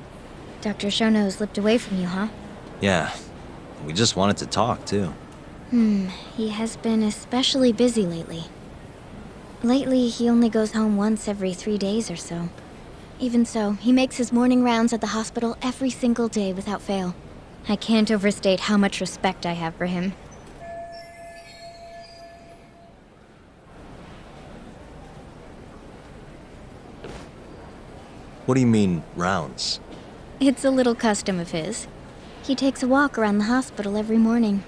Dr. Shono slipped away from you, huh? Yeah. We just wanted to talk, too. He has been especially busy lately. Lately, he only goes home once every 3 days or so. Even so, he makes his morning rounds at the hospital every single day without fail. I can't overstate how much respect I have for him. What do you mean, rounds? It's a little custom of his. He takes a walk around the hospital every morning.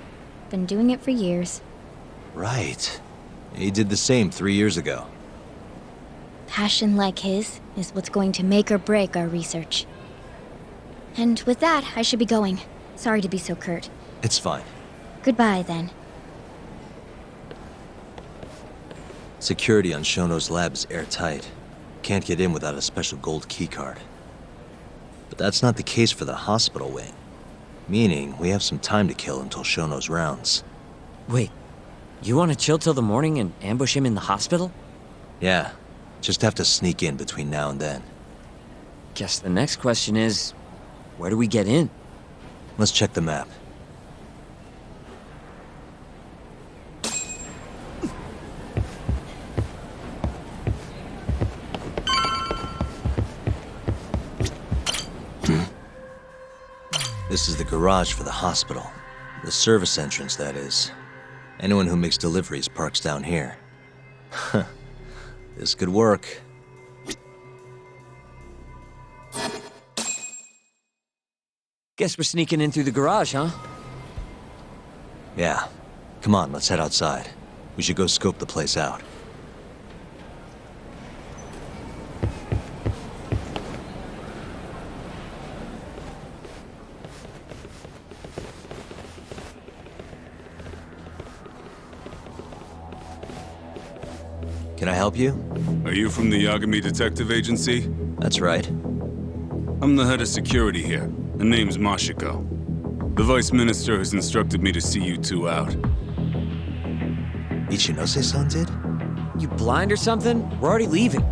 Been doing it for years. Right. He did the same 3 years ago. passion like his is what's going to make or break our research. And with that, I should be going. Sorry to be so curt. It's fine. Goodbye, then. Security on Shono's lab is airtight. Can't get in without a special gold keycard. But that's not the case for the hospital wing. Meaning, we have some time to kill until Shono's rounds. Wait, you want to chill till the morning and ambush him in the hospital? Yeah, just have to sneak in between now and then. Guess the next question is, where do we get in? Let's check the map. This is the garage for the hospital. The service entrance, that is. Anyone who makes deliveries parks down here. This could work. Guess we're sneaking in through the garage, huh? Yeah. Come on, let's head outside. We should go scope the place out. Can I help you? Are you from the Yagami Detective Agency? That's right. I'm the head of security here. The name's Mashiko. The Vice Minister has instructed me to see you two out. Ichinose-san did? You blind or something? We're already leaving.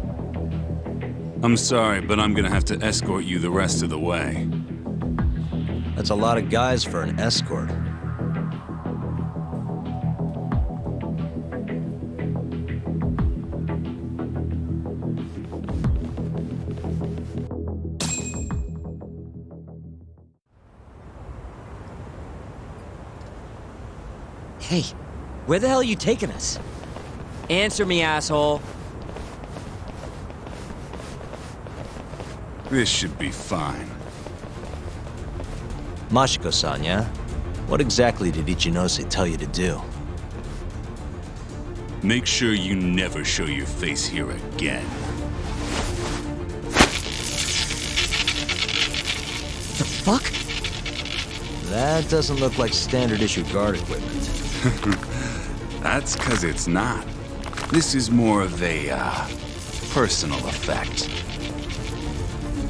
I'm sorry, but I'm gonna have to escort you the rest of the way. That's a lot of guys for an escort. Hey, where the hell are you taking us? Answer me, asshole. This should be fine. Mashiko-san, yeah? What exactly did Ichinose tell you to do? Make sure you never show your face here again. The fuck? That doesn't look like standard issue guard equipment. That's 'cause it's not. This is more of a, personal effect.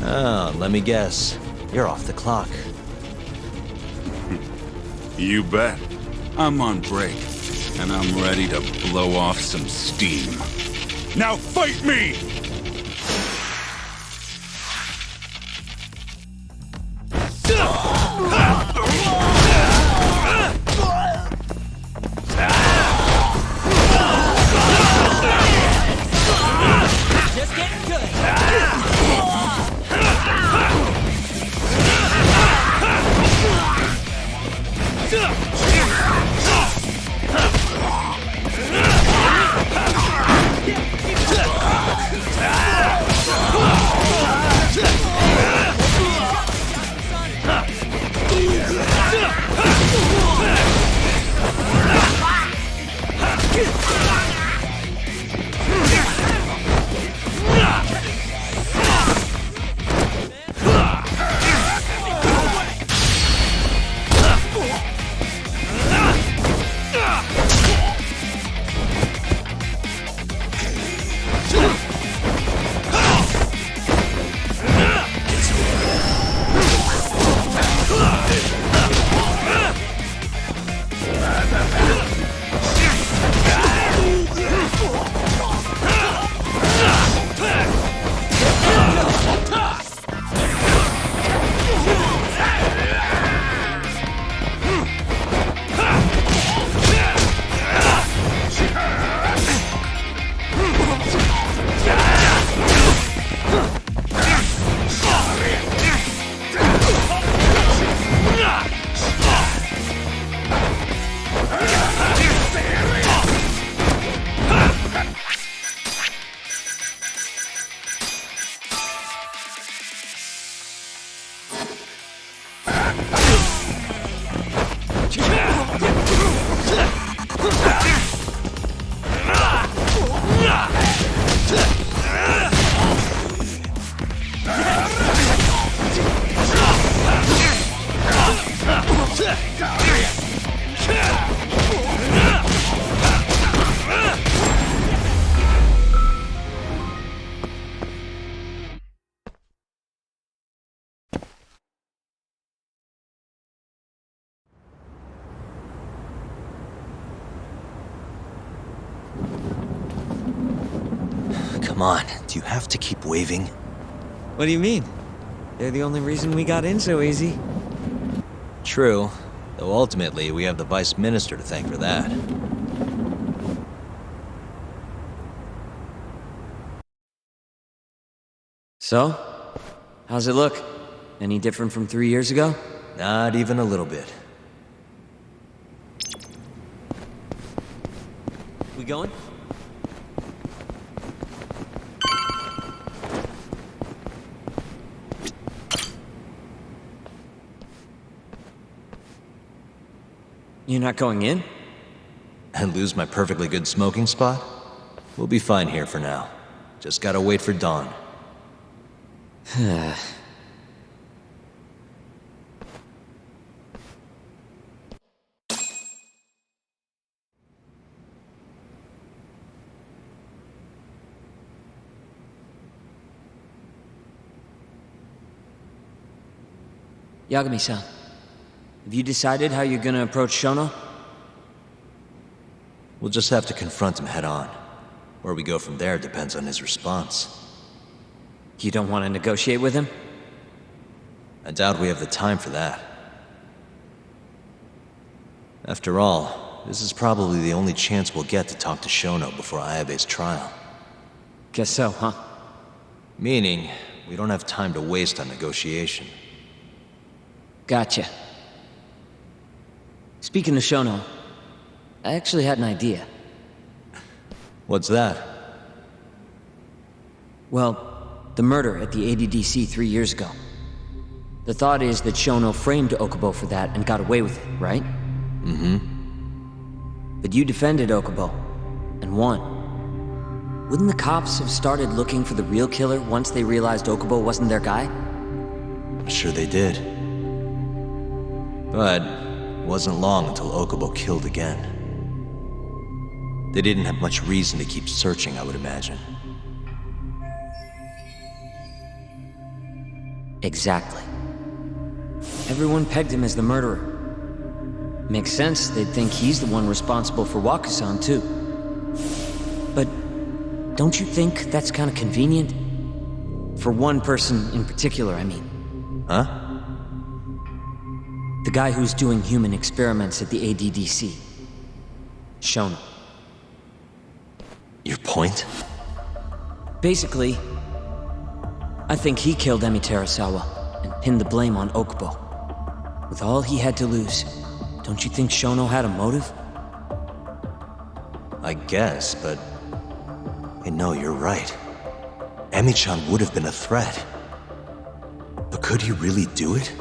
Oh, let me guess. You're off the clock. You bet. I'm on break, and I'm ready to blow off some steam. Now fight me! Come on, do you have to keep waving? What do you mean? They're the only reason we got in so easy. True, though ultimately we have the Vice Minister to thank for that. So? How's it look? Any different from 3 years ago? Not even a little bit. We going? You're not going in? And lose my perfectly good smoking spot? We'll be fine here for now. Just gotta wait for dawn. Yagami-san, have you decided how you're gonna approach Shono? We'll just have to confront him head on. Where we go from there depends on his response. You don't want to negotiate with him? I doubt we have the time for that. After all, this is probably the only chance we'll get to talk to Shono before Ayabe's trial. Guess so, huh? Meaning, we don't have time to waste on negotiation. Gotcha. Speaking of Shono, I actually had an idea. What's that? Well, the murder at the ADDC 3 years ago. The thought is that Shono framed Okubo for that and got away with it, right? Mm-hmm. But you defended Okubo, and won. Wouldn't the cops have started looking for the real killer once they realized Okubo wasn't their guy? Sure they did. But it wasn't long until Okubo killed again. They didn't have much reason to keep searching, I would imagine. Exactly. Everyone pegged him as the murderer. Makes sense, they'd think he's the one responsible for Wakusan, too. But don't you think that's kind of convenient? For one person in particular, I mean. Huh? The guy who's doing human experiments at the ADDC. Shono. Your point? Basically, I think he killed Emi Terasawa and pinned the blame on Okubo. With all he had to lose, don't you think Shono had a motive? I guess, but... Hey, no, you're right. Emi-chan would have been a threat. But could he really do it?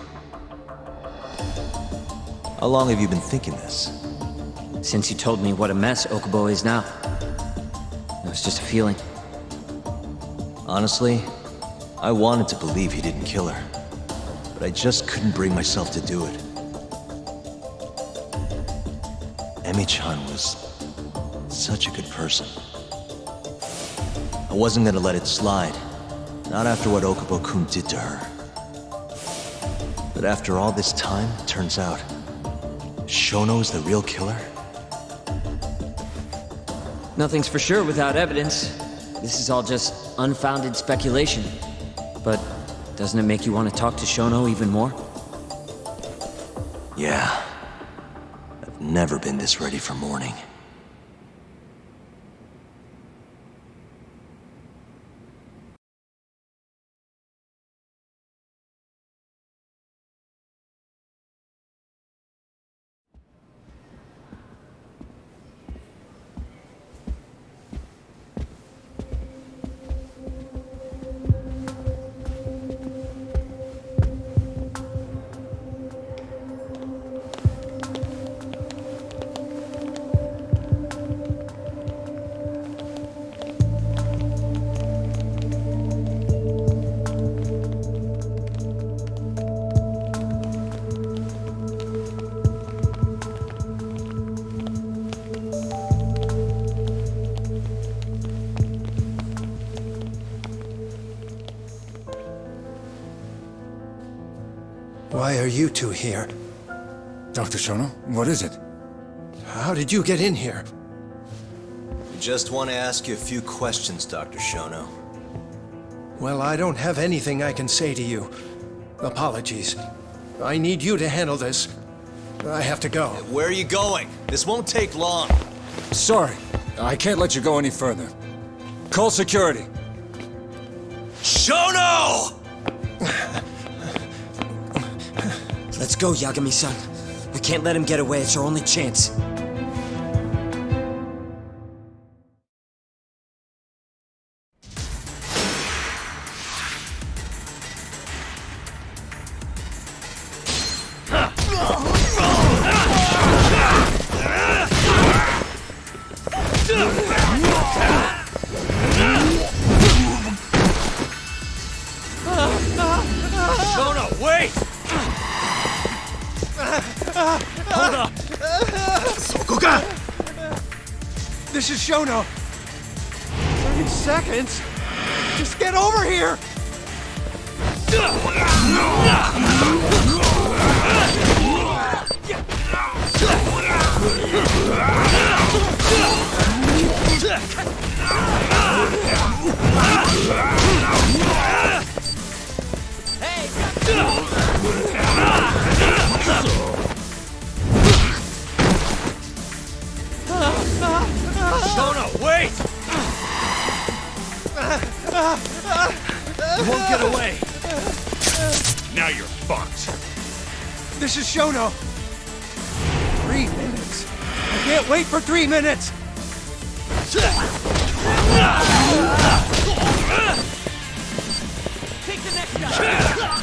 How long have you been thinking this? Since you told me what a mess Okubo is now. It was just a feeling. Honestly, I wanted to believe he didn't kill her. But I just couldn't bring myself to do it. Emi-chan was such a good person. I wasn't gonna let it slide. Not after what Okubo-kun did to her. But after all this time, it turns out Shono is the real killer? Nothing's for sure without evidence. This is all just unfounded speculation. But doesn't it make you want to talk to Shono even more? Yeah. I've never been this ready for morning. Why are you two here? Dr. Shono, what is it? How did you get in here? We just want to ask you a few questions, Dr. Shono. Well, I don't have anything I can say to you. Apologies. I need you to handle this. I have to go. Where are you going? This won't take long. Sorry, I can't let you go any further. Call security. Shono! Let's go, Yagami-san. We can't let him get away. It's our only chance. Shono, wait! Hold up! This is Shono. 30 seconds? Just get over here! Shono, wait! You won't get away. Now you're fucked. This is Shono. 3 minutes. I can't wait for 3 minutes. Take the next guy.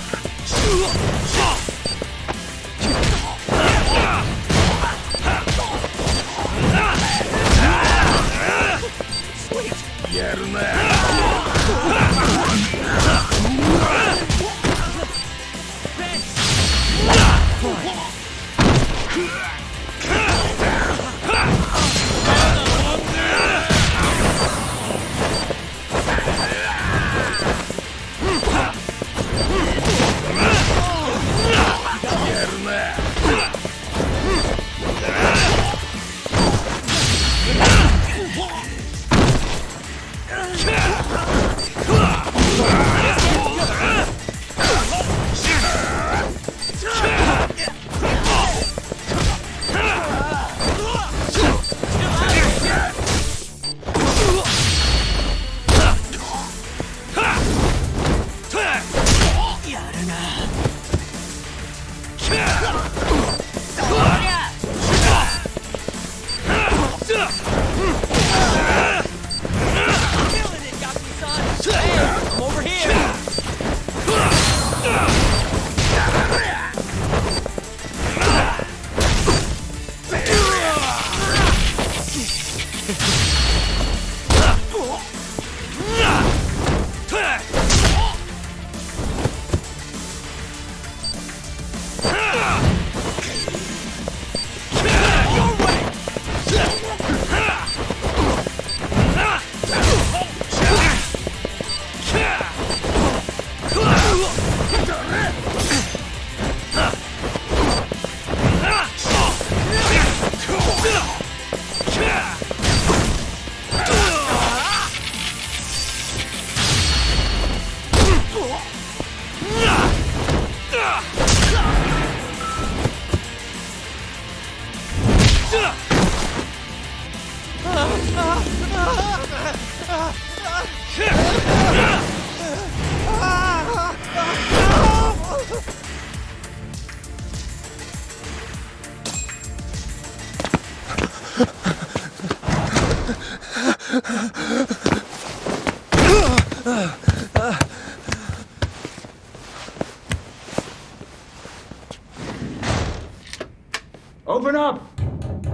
Open up!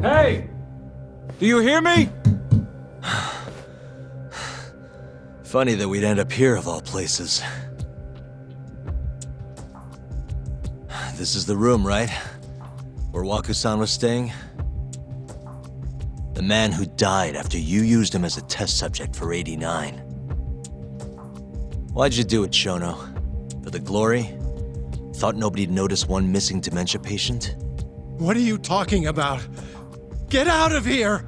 Hey! Do you hear me? Funny that we'd end up here of all places. This is the room, right? Where Waku-san was staying? The man who died after you used him as a test subject for AD9. Why'd you do it, Shono? For the glory? Thought nobody'd notice one missing dementia patient? What are you talking about? Get out of here!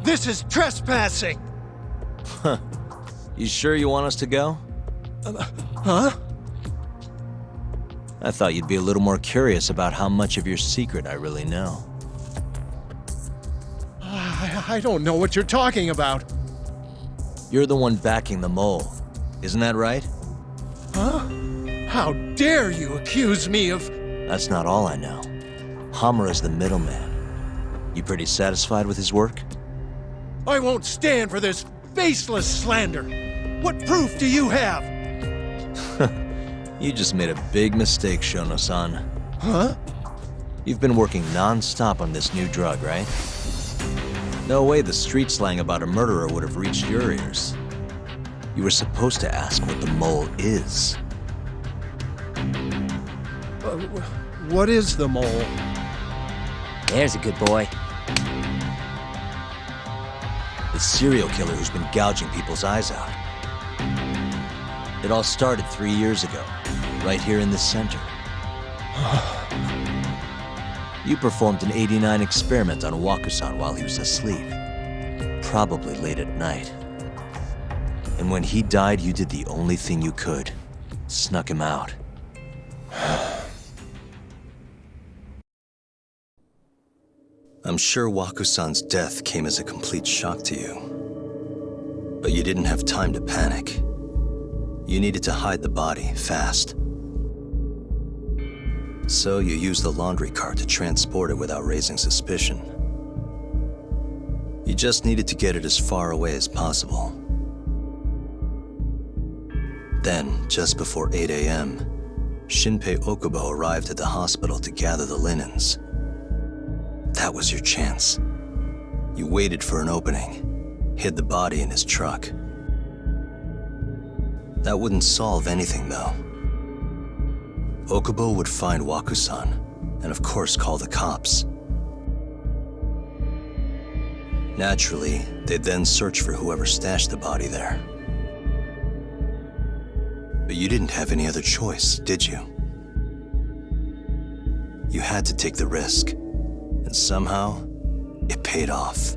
This is trespassing! Huh. You sure you want us to go? Huh? I thought you'd be a little more curious about how much of your secret I really know. I don't know what you're talking about. You're the one backing the mole, isn't that right? Huh? How dare you accuse me of... That's not all I know. Hamura's the middleman. You pretty satisfied with his work? I won't stand for this baseless slander. What proof do you have? You just made a big mistake, Shono-san. Huh? You've been working non-stop on this new drug, right? No way the street slang about a murderer would have reached your ears. You were supposed to ask what the mole is. What is the mole? There's a good boy. The serial killer who's been gouging people's eyes out. It all started 3 years ago, right here in this center. You performed an AD9 experiment on Waku-san while he was asleep. Probably late at night. And when he died, you did the only thing you could. Snuck him out. I'm sure Waku-san's death came as a complete shock to you. But you didn't have time to panic. You needed to hide the body fast. So you used the laundry cart to transport it without raising suspicion. You just needed to get it as far away as possible. Then, just before 8 a.m., Shinpei Okubo arrived at the hospital to gather the linens. That was your chance. You waited for an opening, hid the body in his truck. That wouldn't solve anything, though. Okubo would find Waku-san, and of course call the cops. Naturally, they'd then search for whoever stashed the body there. But you didn't have any other choice, did you? You had to take the risk, and somehow, it paid off.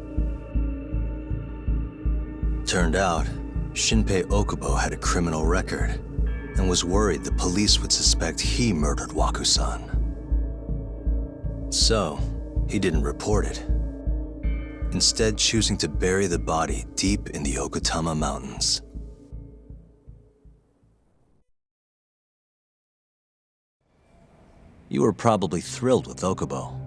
Turned out, Shinpei Okubo had a criminal record, and was worried the police would suspect he murdered Waku-san. So, he didn't report it, instead choosing to bury the body deep in the Okutama Mountains. You were probably thrilled with Okubo.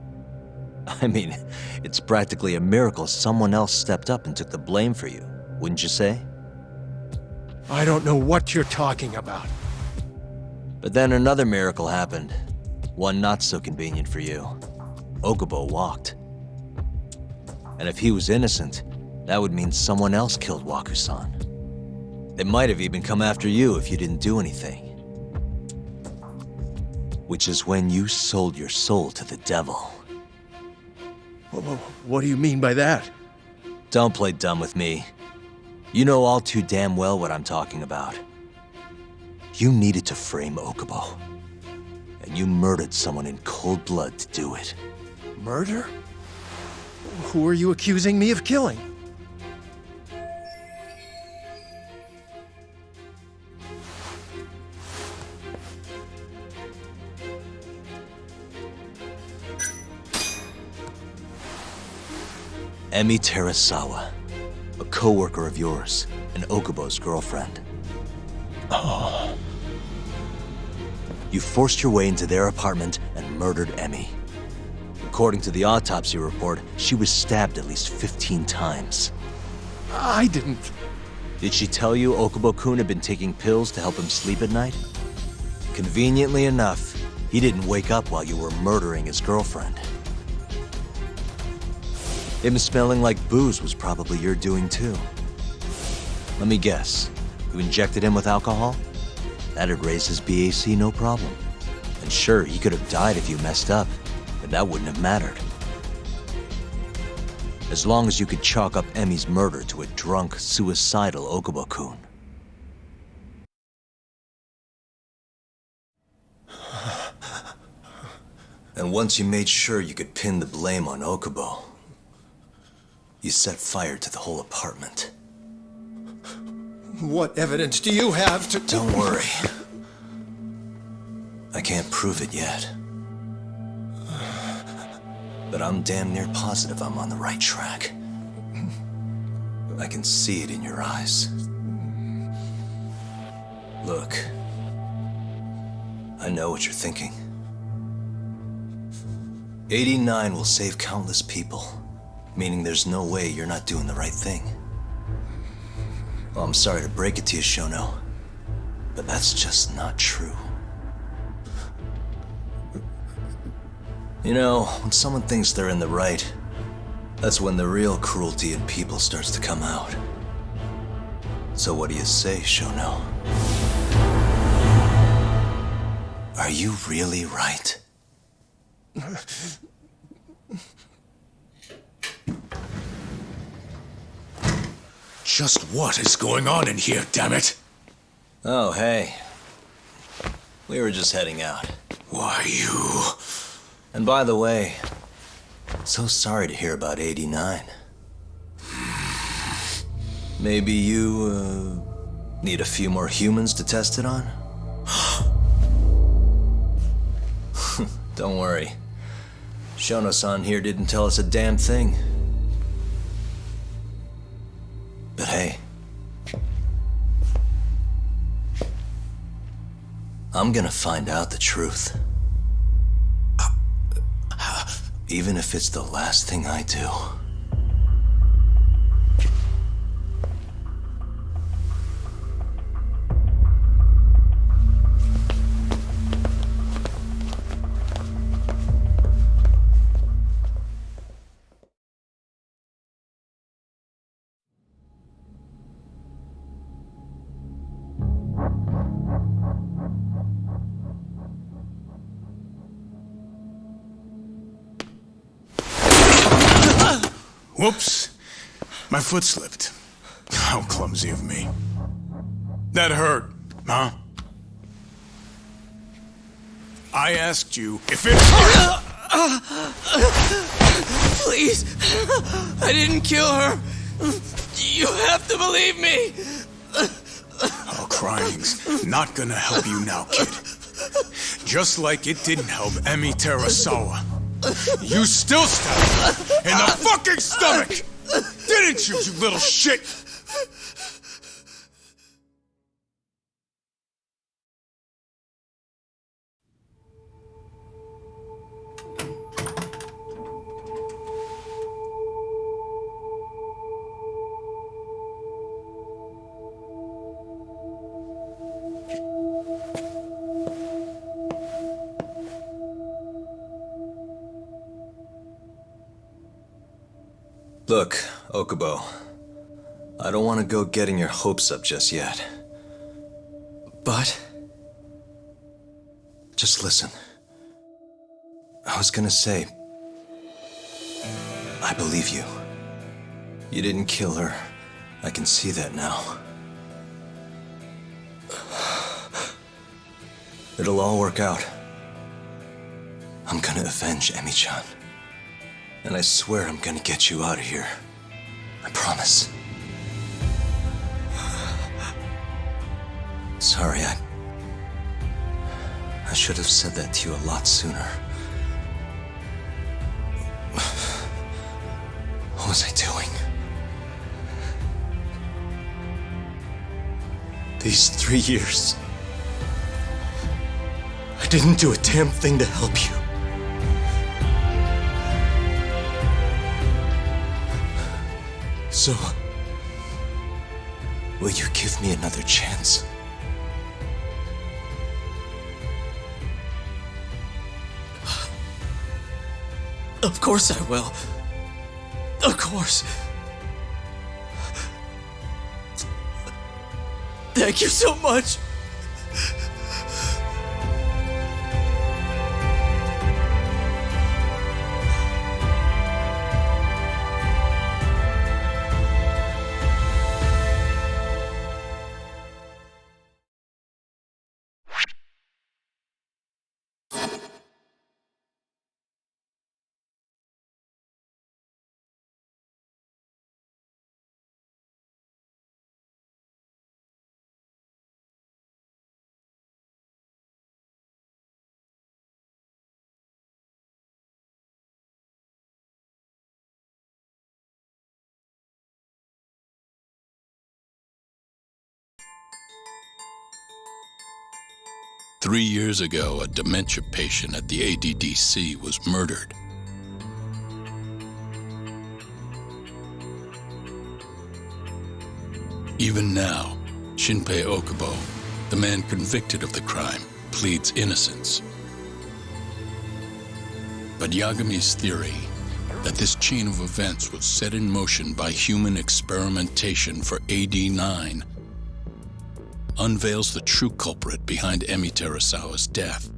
I mean, it's practically a miracle someone else stepped up and took the blame for you, wouldn't you say? I don't know what you're talking about. But then another miracle happened. One not so convenient for you. Okubo walked. And if he was innocent, that would mean someone else killed Waku-san. They might have even come after you if you didn't do anything. Which is when you sold your soul to the devil. What do you mean by that? Don't play dumb with me. You know all too damn well what I'm talking about. You needed to frame Okubo. And you murdered someone in cold blood to do it. Murder? Who are you accusing me of killing? Emi Terasawa, a co-worker of yours, and Okubo's girlfriend. Oh. You forced your way into their apartment and murdered Emi. According to the autopsy report, she was stabbed at least 15 times. I didn't. Did she tell you Okubo-kun had been taking pills to help him sleep at night? Conveniently enough, he didn't wake up while you were murdering his girlfriend. Him smelling like booze was probably your doing too. Let me guess, you injected him with alcohol? That'd raise his BAC no problem. And sure, he could have died if you messed up, but that wouldn't have mattered. As long as you could chalk up Emi's murder to a drunk, suicidal Okubo-kun. And once you made sure you could pin the blame on Okubo, you set fire to the whole apartment. What evidence do you have to... Don't worry. I can't prove it yet. But I'm damn near positive I'm on the right track. I can see it in your eyes. Look, I know what you're thinking. AD9 will save countless people, meaning there's no way you're not doing the right thing. Well, I'm sorry to break it to you, Shono, but that's just not true. You know, when someone thinks they're in the right, that's when the real cruelty in people starts to come out. So what do you say, Shono? Are you really right? Just what is going on in here, damn it? Oh, hey. We were just heading out. Why, you... And by the way, so sorry to hear about AD9. Maybe you, need a few more humans to test it on? Don't worry. Shono-san here didn't tell us a damn thing. But hey, I'm gonna find out the truth. Even if it's the last thing I do. Whoops. My foot slipped. How clumsy of me. That hurt, huh? I asked you if it hurt! Please! I didn't kill her! You have to believe me! Oh, crying's not gonna help you now, kid. Just like it didn't help Emi Terasawa. You still stabbed her in the fucking stomach! Didn't you, you little shit? Look, Okubo, I don't want to go getting your hopes up just yet. But... just listen. I was gonna say... I believe you. You didn't kill her. I can see that now. It'll all work out. I'm gonna avenge Emi-chan. And I swear I'm gonna get you out of here. I promise. Sorry, I should have said that to you a lot sooner. What was I doing? These 3 years, I didn't do a damn thing to help you. So, will you give me another chance? Of course I will. Of course. Thank you so much. 3 years ago, a dementia patient at the ADDC was murdered. Even now, Shinpei Okubo, the man convicted of the crime, pleads innocence. But Yagami's theory that this chain of events was set in motion by human experimentation for AD9 unveils the true culprit behind Emi Terasawa's death.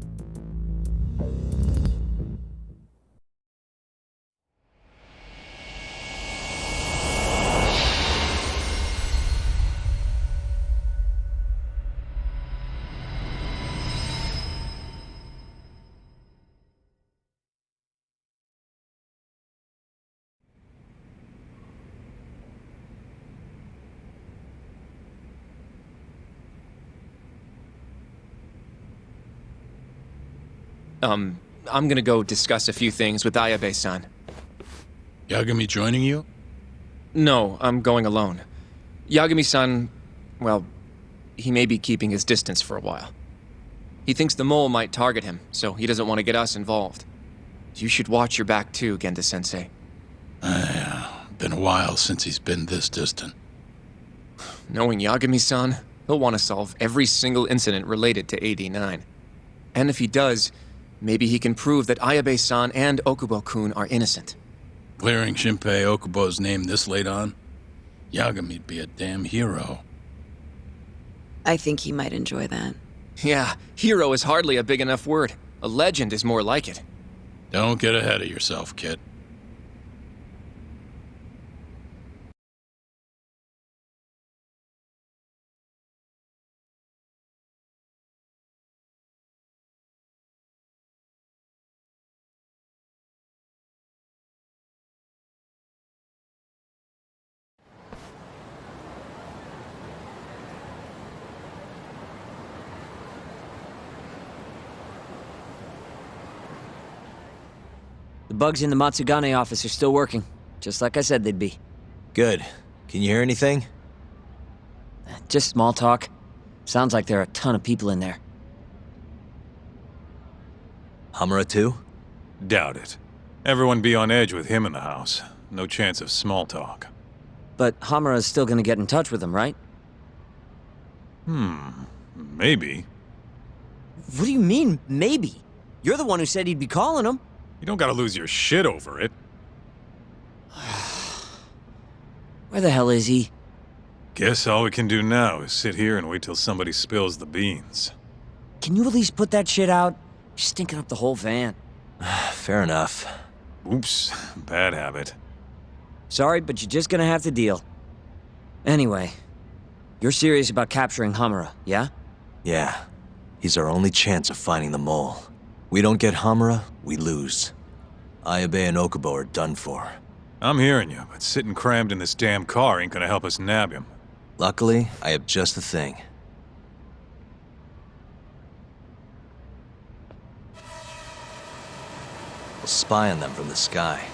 I'm gonna go discuss a few things with Ayabe-san. Yagami joining you? No, I'm going alone. Yagami-san, well, he may be keeping his distance for a while. He thinks the mole might target him, so he doesn't want to get us involved. You should watch your back too, Genda-sensei. Been a while since he's been this distant. Knowing Yagami-san, he'll want to solve every single incident related to AD9. And if he does, maybe he can prove that Ayabe-san and Okubo-kun are innocent. Clearing Shinpei Okubo's name this late on? Yagami'd be a damn hero. I think he might enjoy that. Yeah, hero is hardly a big enough word. A legend is more like it. Don't get ahead of yourself, kid. The bugs in the Matsugane office are still working, just like I said they'd be. Good. Can you hear anything? Just small talk. Sounds like there are a ton of people in there. Hamura too? Doubt it. Everyone be on edge with him in the house. No chance of small talk. But Hamura's still gonna get in touch with him, right? Maybe. What do you mean, maybe? You're the one who said he'd be calling him. You don't gotta lose your shit over it. Where the hell is he? Guess all we can do now is sit here and wait till somebody spills the beans. Can you at least put that shit out? You're stinking up the whole van. Fair enough. Oops, bad habit. Sorry, but you're just gonna have to deal. Anyway, you're serious about capturing Hamura, yeah? Yeah. He's our only chance of finding the mole. We don't get Hamura, we lose. Ayabe and Okubo are done for. I'm hearing you, but sitting crammed in this damn car ain't gonna help us nab him. Luckily, I have just the thing. We'll spy on them from the sky.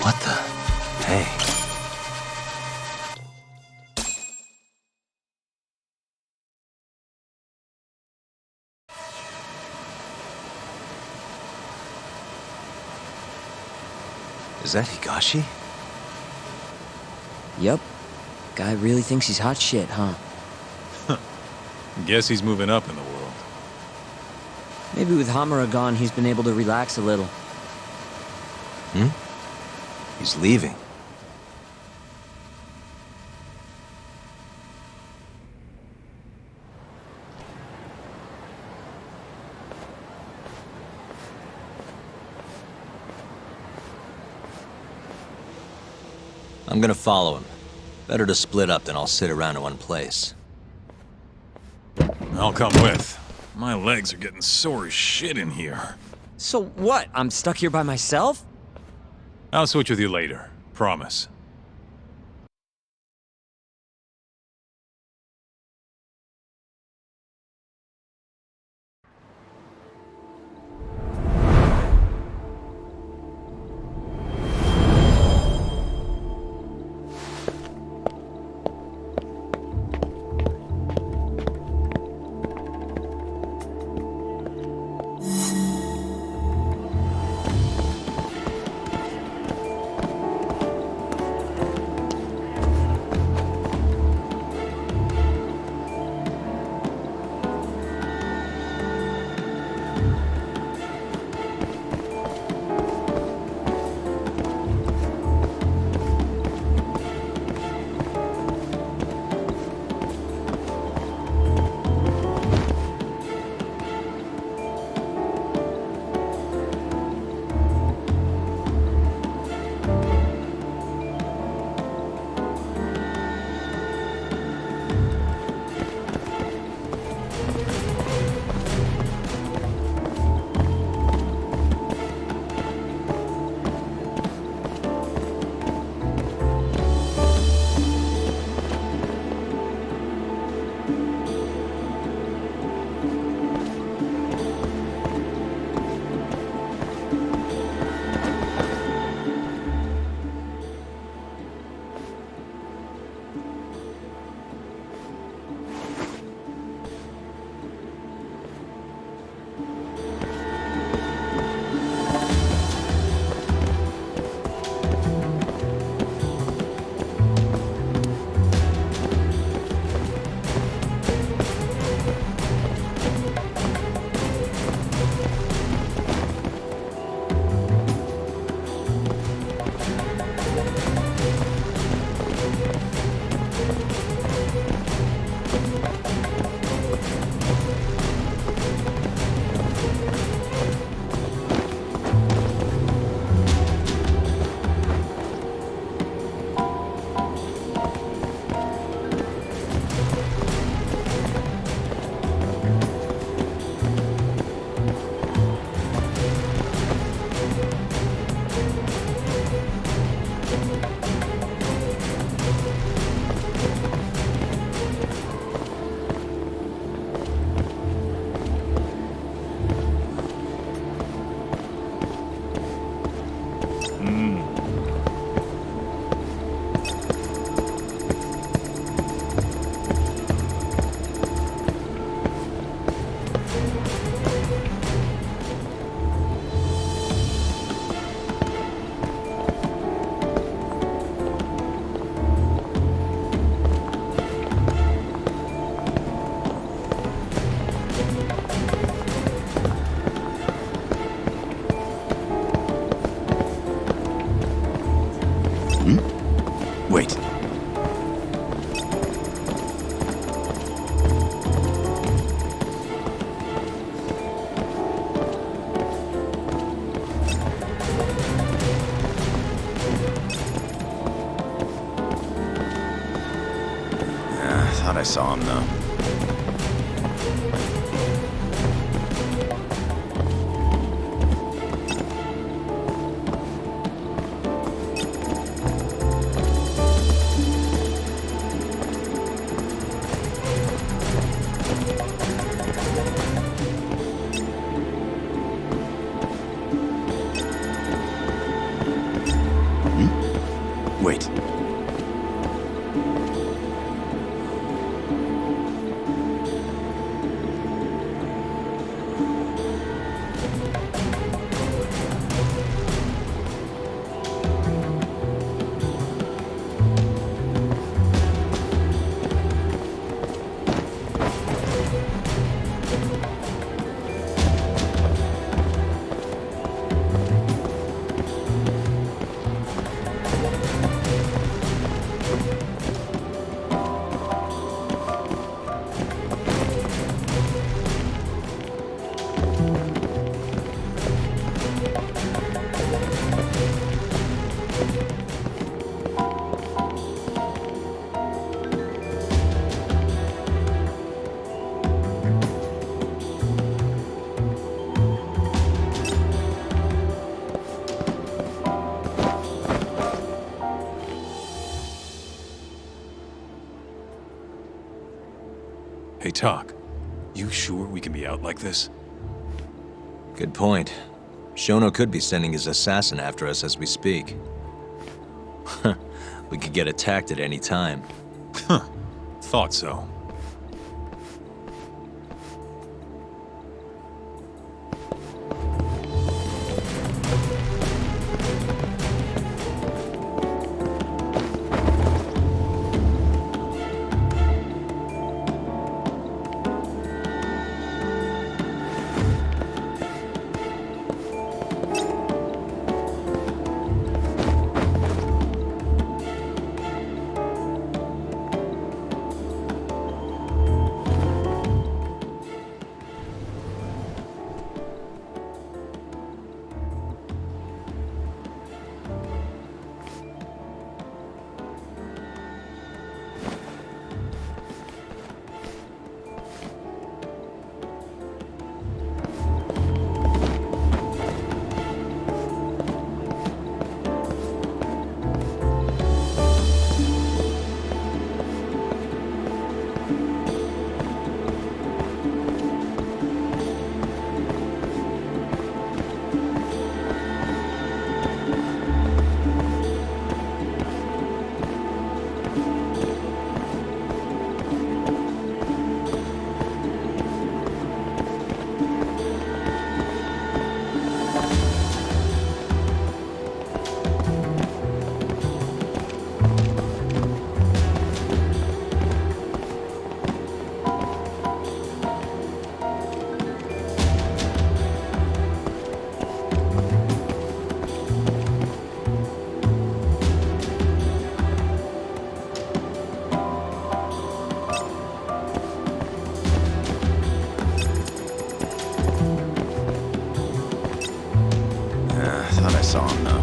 What the? Hey. Is that Higashi? Yep. Guy really thinks he's hot shit, huh? Guess he's moving up in the world. Maybe with Hamura gone, he's been able to relax a little. He's leaving. I'm gonna follow him. Better to split up than I'll sit around in one place. I'll come with. My legs are getting sore as shit in here. So what? I'm stuck here by myself? I'll switch with you later. Promise. Wait. I thought I saw him, though. Wait. Hey, Tak, you sure we can be out like this? Good point. Shono could be sending his assassin after us as we speak. We could get attacked at any time. Huh. Thought so. Thought I saw him, though.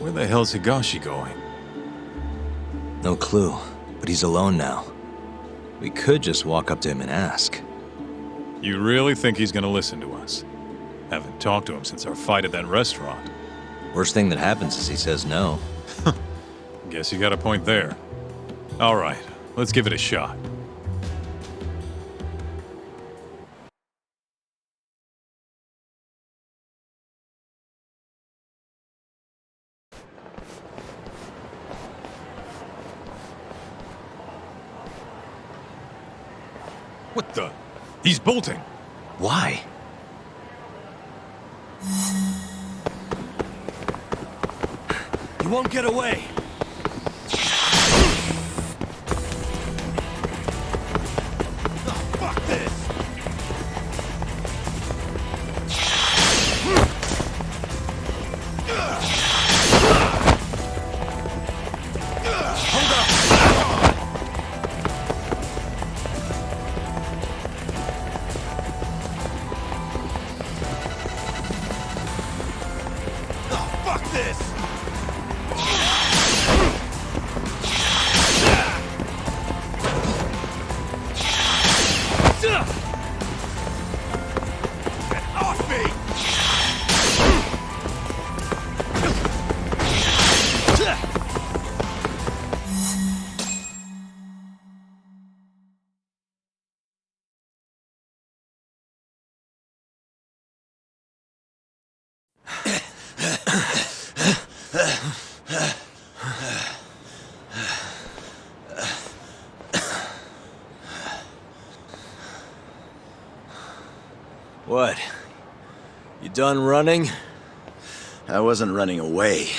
Where the hell's Higashi going? No clue, but he's alone now. We could just walk up to him and ask. You really think he's gonna listen to us? Haven't talked to him since our fight at that restaurant. Worst thing that happens is he says no. Guess you got a point there. All right, let's give it a shot. What the? He's bolting. Why? You won't get away. Fuck this. Hold up. this! Get off me! What? You done running? I wasn't running away.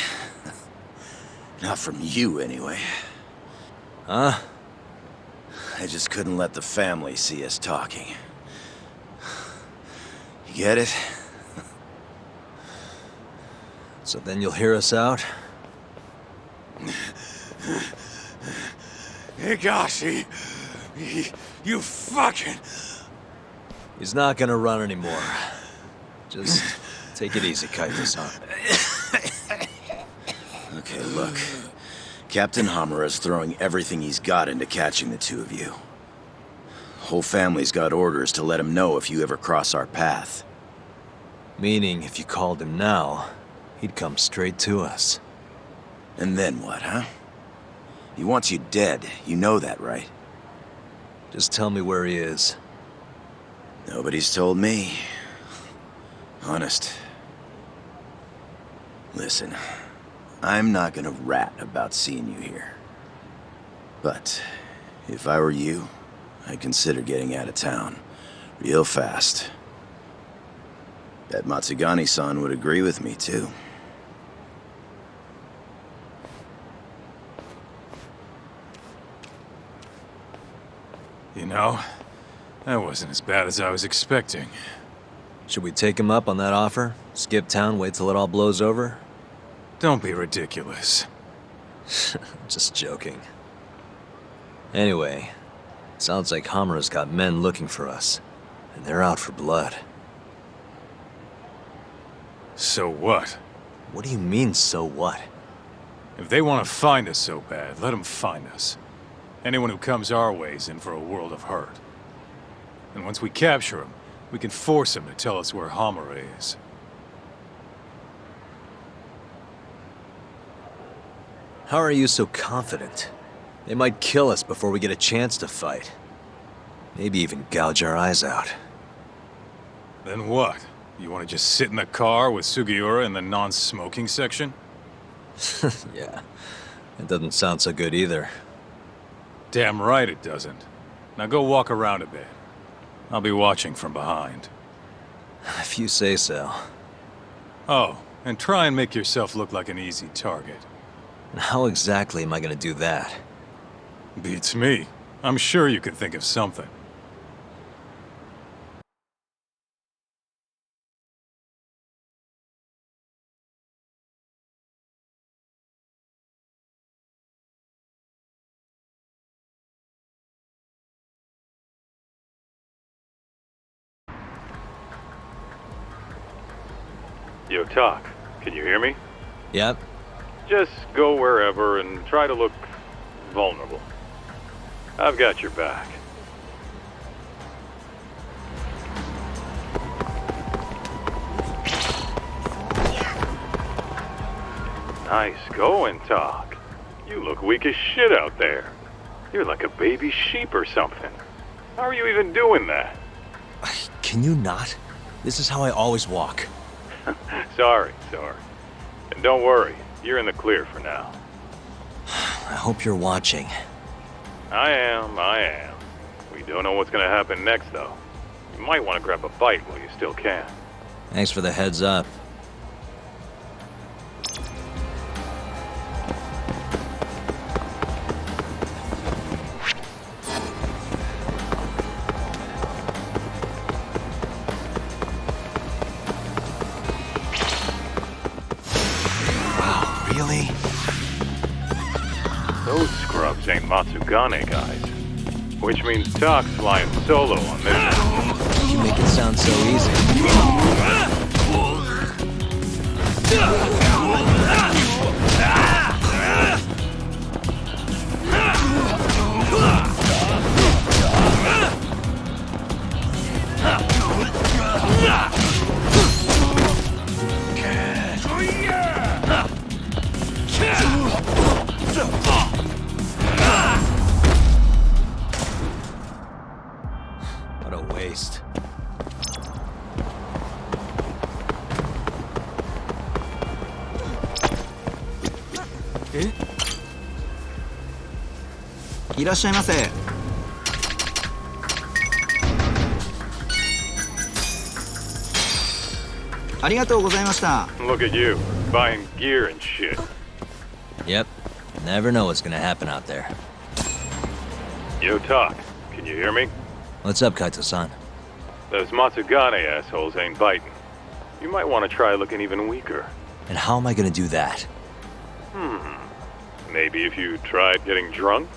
Not from you, anyway. Huh? I just couldn't let the family see us talking. You get it? So then you'll hear us out? Higashi! You fucking... He's not gonna run anymore. Just take it easy, Kaito-san. Okay, look. Captain Hamura's throwing everything he's got into catching the two of you. Whole family's got orders to let him know if you ever cross our path. Meaning, if you called him now, he'd come straight to us. And then what, huh? He wants you dead. You know that, right? Just tell me where he is. Nobody's told me. Honest. Listen, I'm not gonna rat about seeing you here. But if I were you, I'd consider getting out of town. Real fast. Bet Matsugani-san would agree with me, too. You know, that wasn't as bad as I was expecting. Should we take him up on that offer? Skip town, wait till it all blows over? Don't be ridiculous. Just joking. Anyway, sounds like Hamura's got men looking for us, and they're out for blood. So what? What do you mean, so what? If they want to find us so bad, let them find us. Anyone who comes our way's in for a world of hurt. And once we capture him, we can force him to tell us where Hamura is. How are you so confident? They might kill us before we get a chance to fight. Maybe even gouge our eyes out. Then what? You want to just sit in the car with Sugiura in the non-smoking section? Yeah, it doesn't sound so good either. Damn right it doesn't. Now go walk around a bit. I'll be watching from behind. If you say so. Oh, and try and make yourself look like an easy target. How exactly am I gonna do that? Beats me. I'm sure you could think of something. Yo, Talk, can you hear me? Yep. Just go wherever and try to look vulnerable. I've got your back. Nice going, Talk. You look weak as shit out there. You're like a baby sheep or something. How are you even doing that? Can you not? This is how I always walk. Sorry. And don't worry, you're in the clear for now. I hope you're watching. I am. We don't know what's gonna happen next, though. You might want to grab a bite while you still can. Thanks for the heads up. Really? Those scrubs ain't Matsugane guys. Which means Talk's flying solo on this. You make it sound so easy. いらっしゃいませ。ありがとうございました。 Look at you, buying gear and shit. Yep. Never know what's gonna happen out there. Yo, Talk, can you hear me? What's up, Kaito-san? Those Matsugane assholes ain't biting. You might want to try looking even weaker. And how am I gonna do that? Maybe if you tried getting drunk?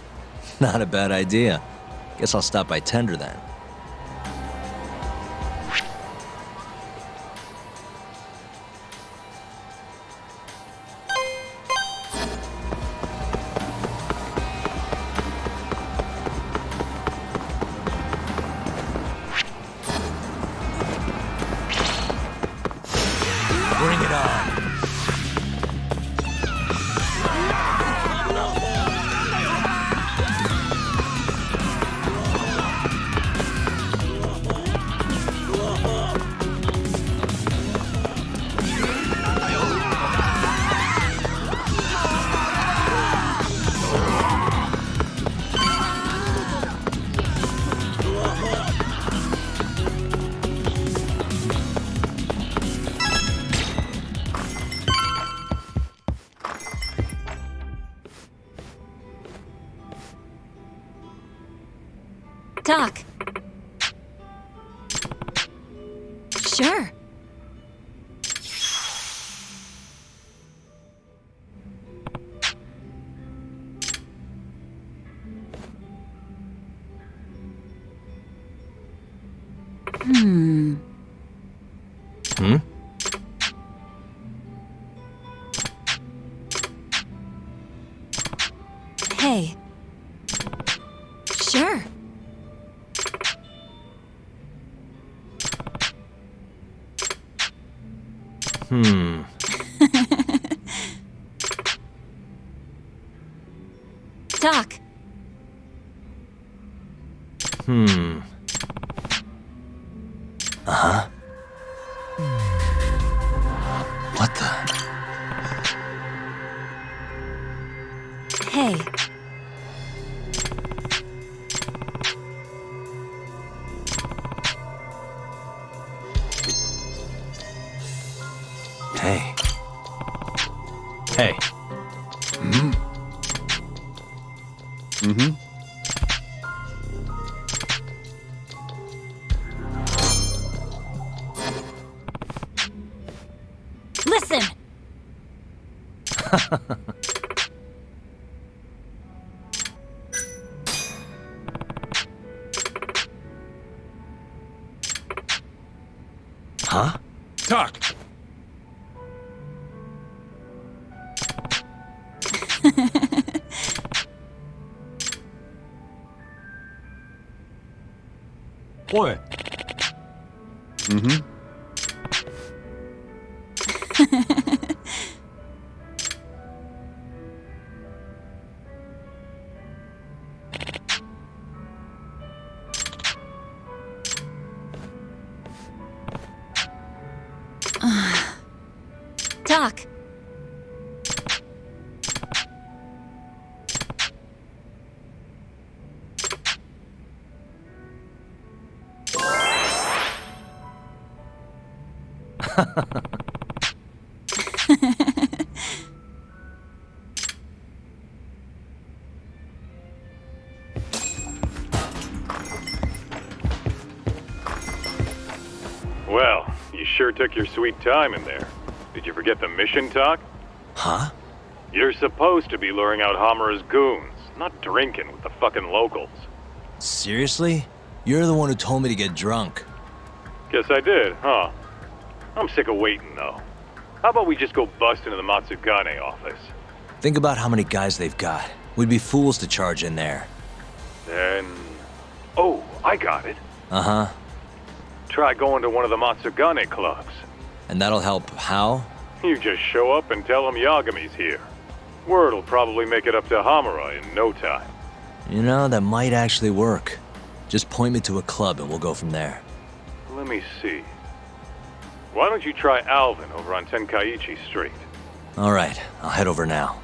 Not a bad idea. Guess I'll stop by Tender then. Bring it on. Talk. Sure. Hmm? Hey. Sure. Talk. Uh-huh. What the? Hey. Hey. Hey. Listen. Huh? Talk. Boy. Talk. Well, you sure took your sweet time in there. Did you forget the mission, Talk? Huh? You're supposed to be luring out Hamura's goons, not drinking with the fucking locals. Seriously? You're the one who told me to get drunk. Guess I did, huh? I'm sick of waiting, though. How about we just go bust into the Matsugane office? Think about how many guys they've got. We'd be fools to charge in there. Then... Oh, I got it. Uh-huh. Try going to one of the Matsugane clubs. And that'll help how? You just show up and tell them Yagami's here. Word'll probably make it up to Hamura in no time. You know, that might actually work. Just point me to a club and we'll go from there. Let me see. Why don't you try Alvin over on Tenkaichi Street? All right, I'll head over now.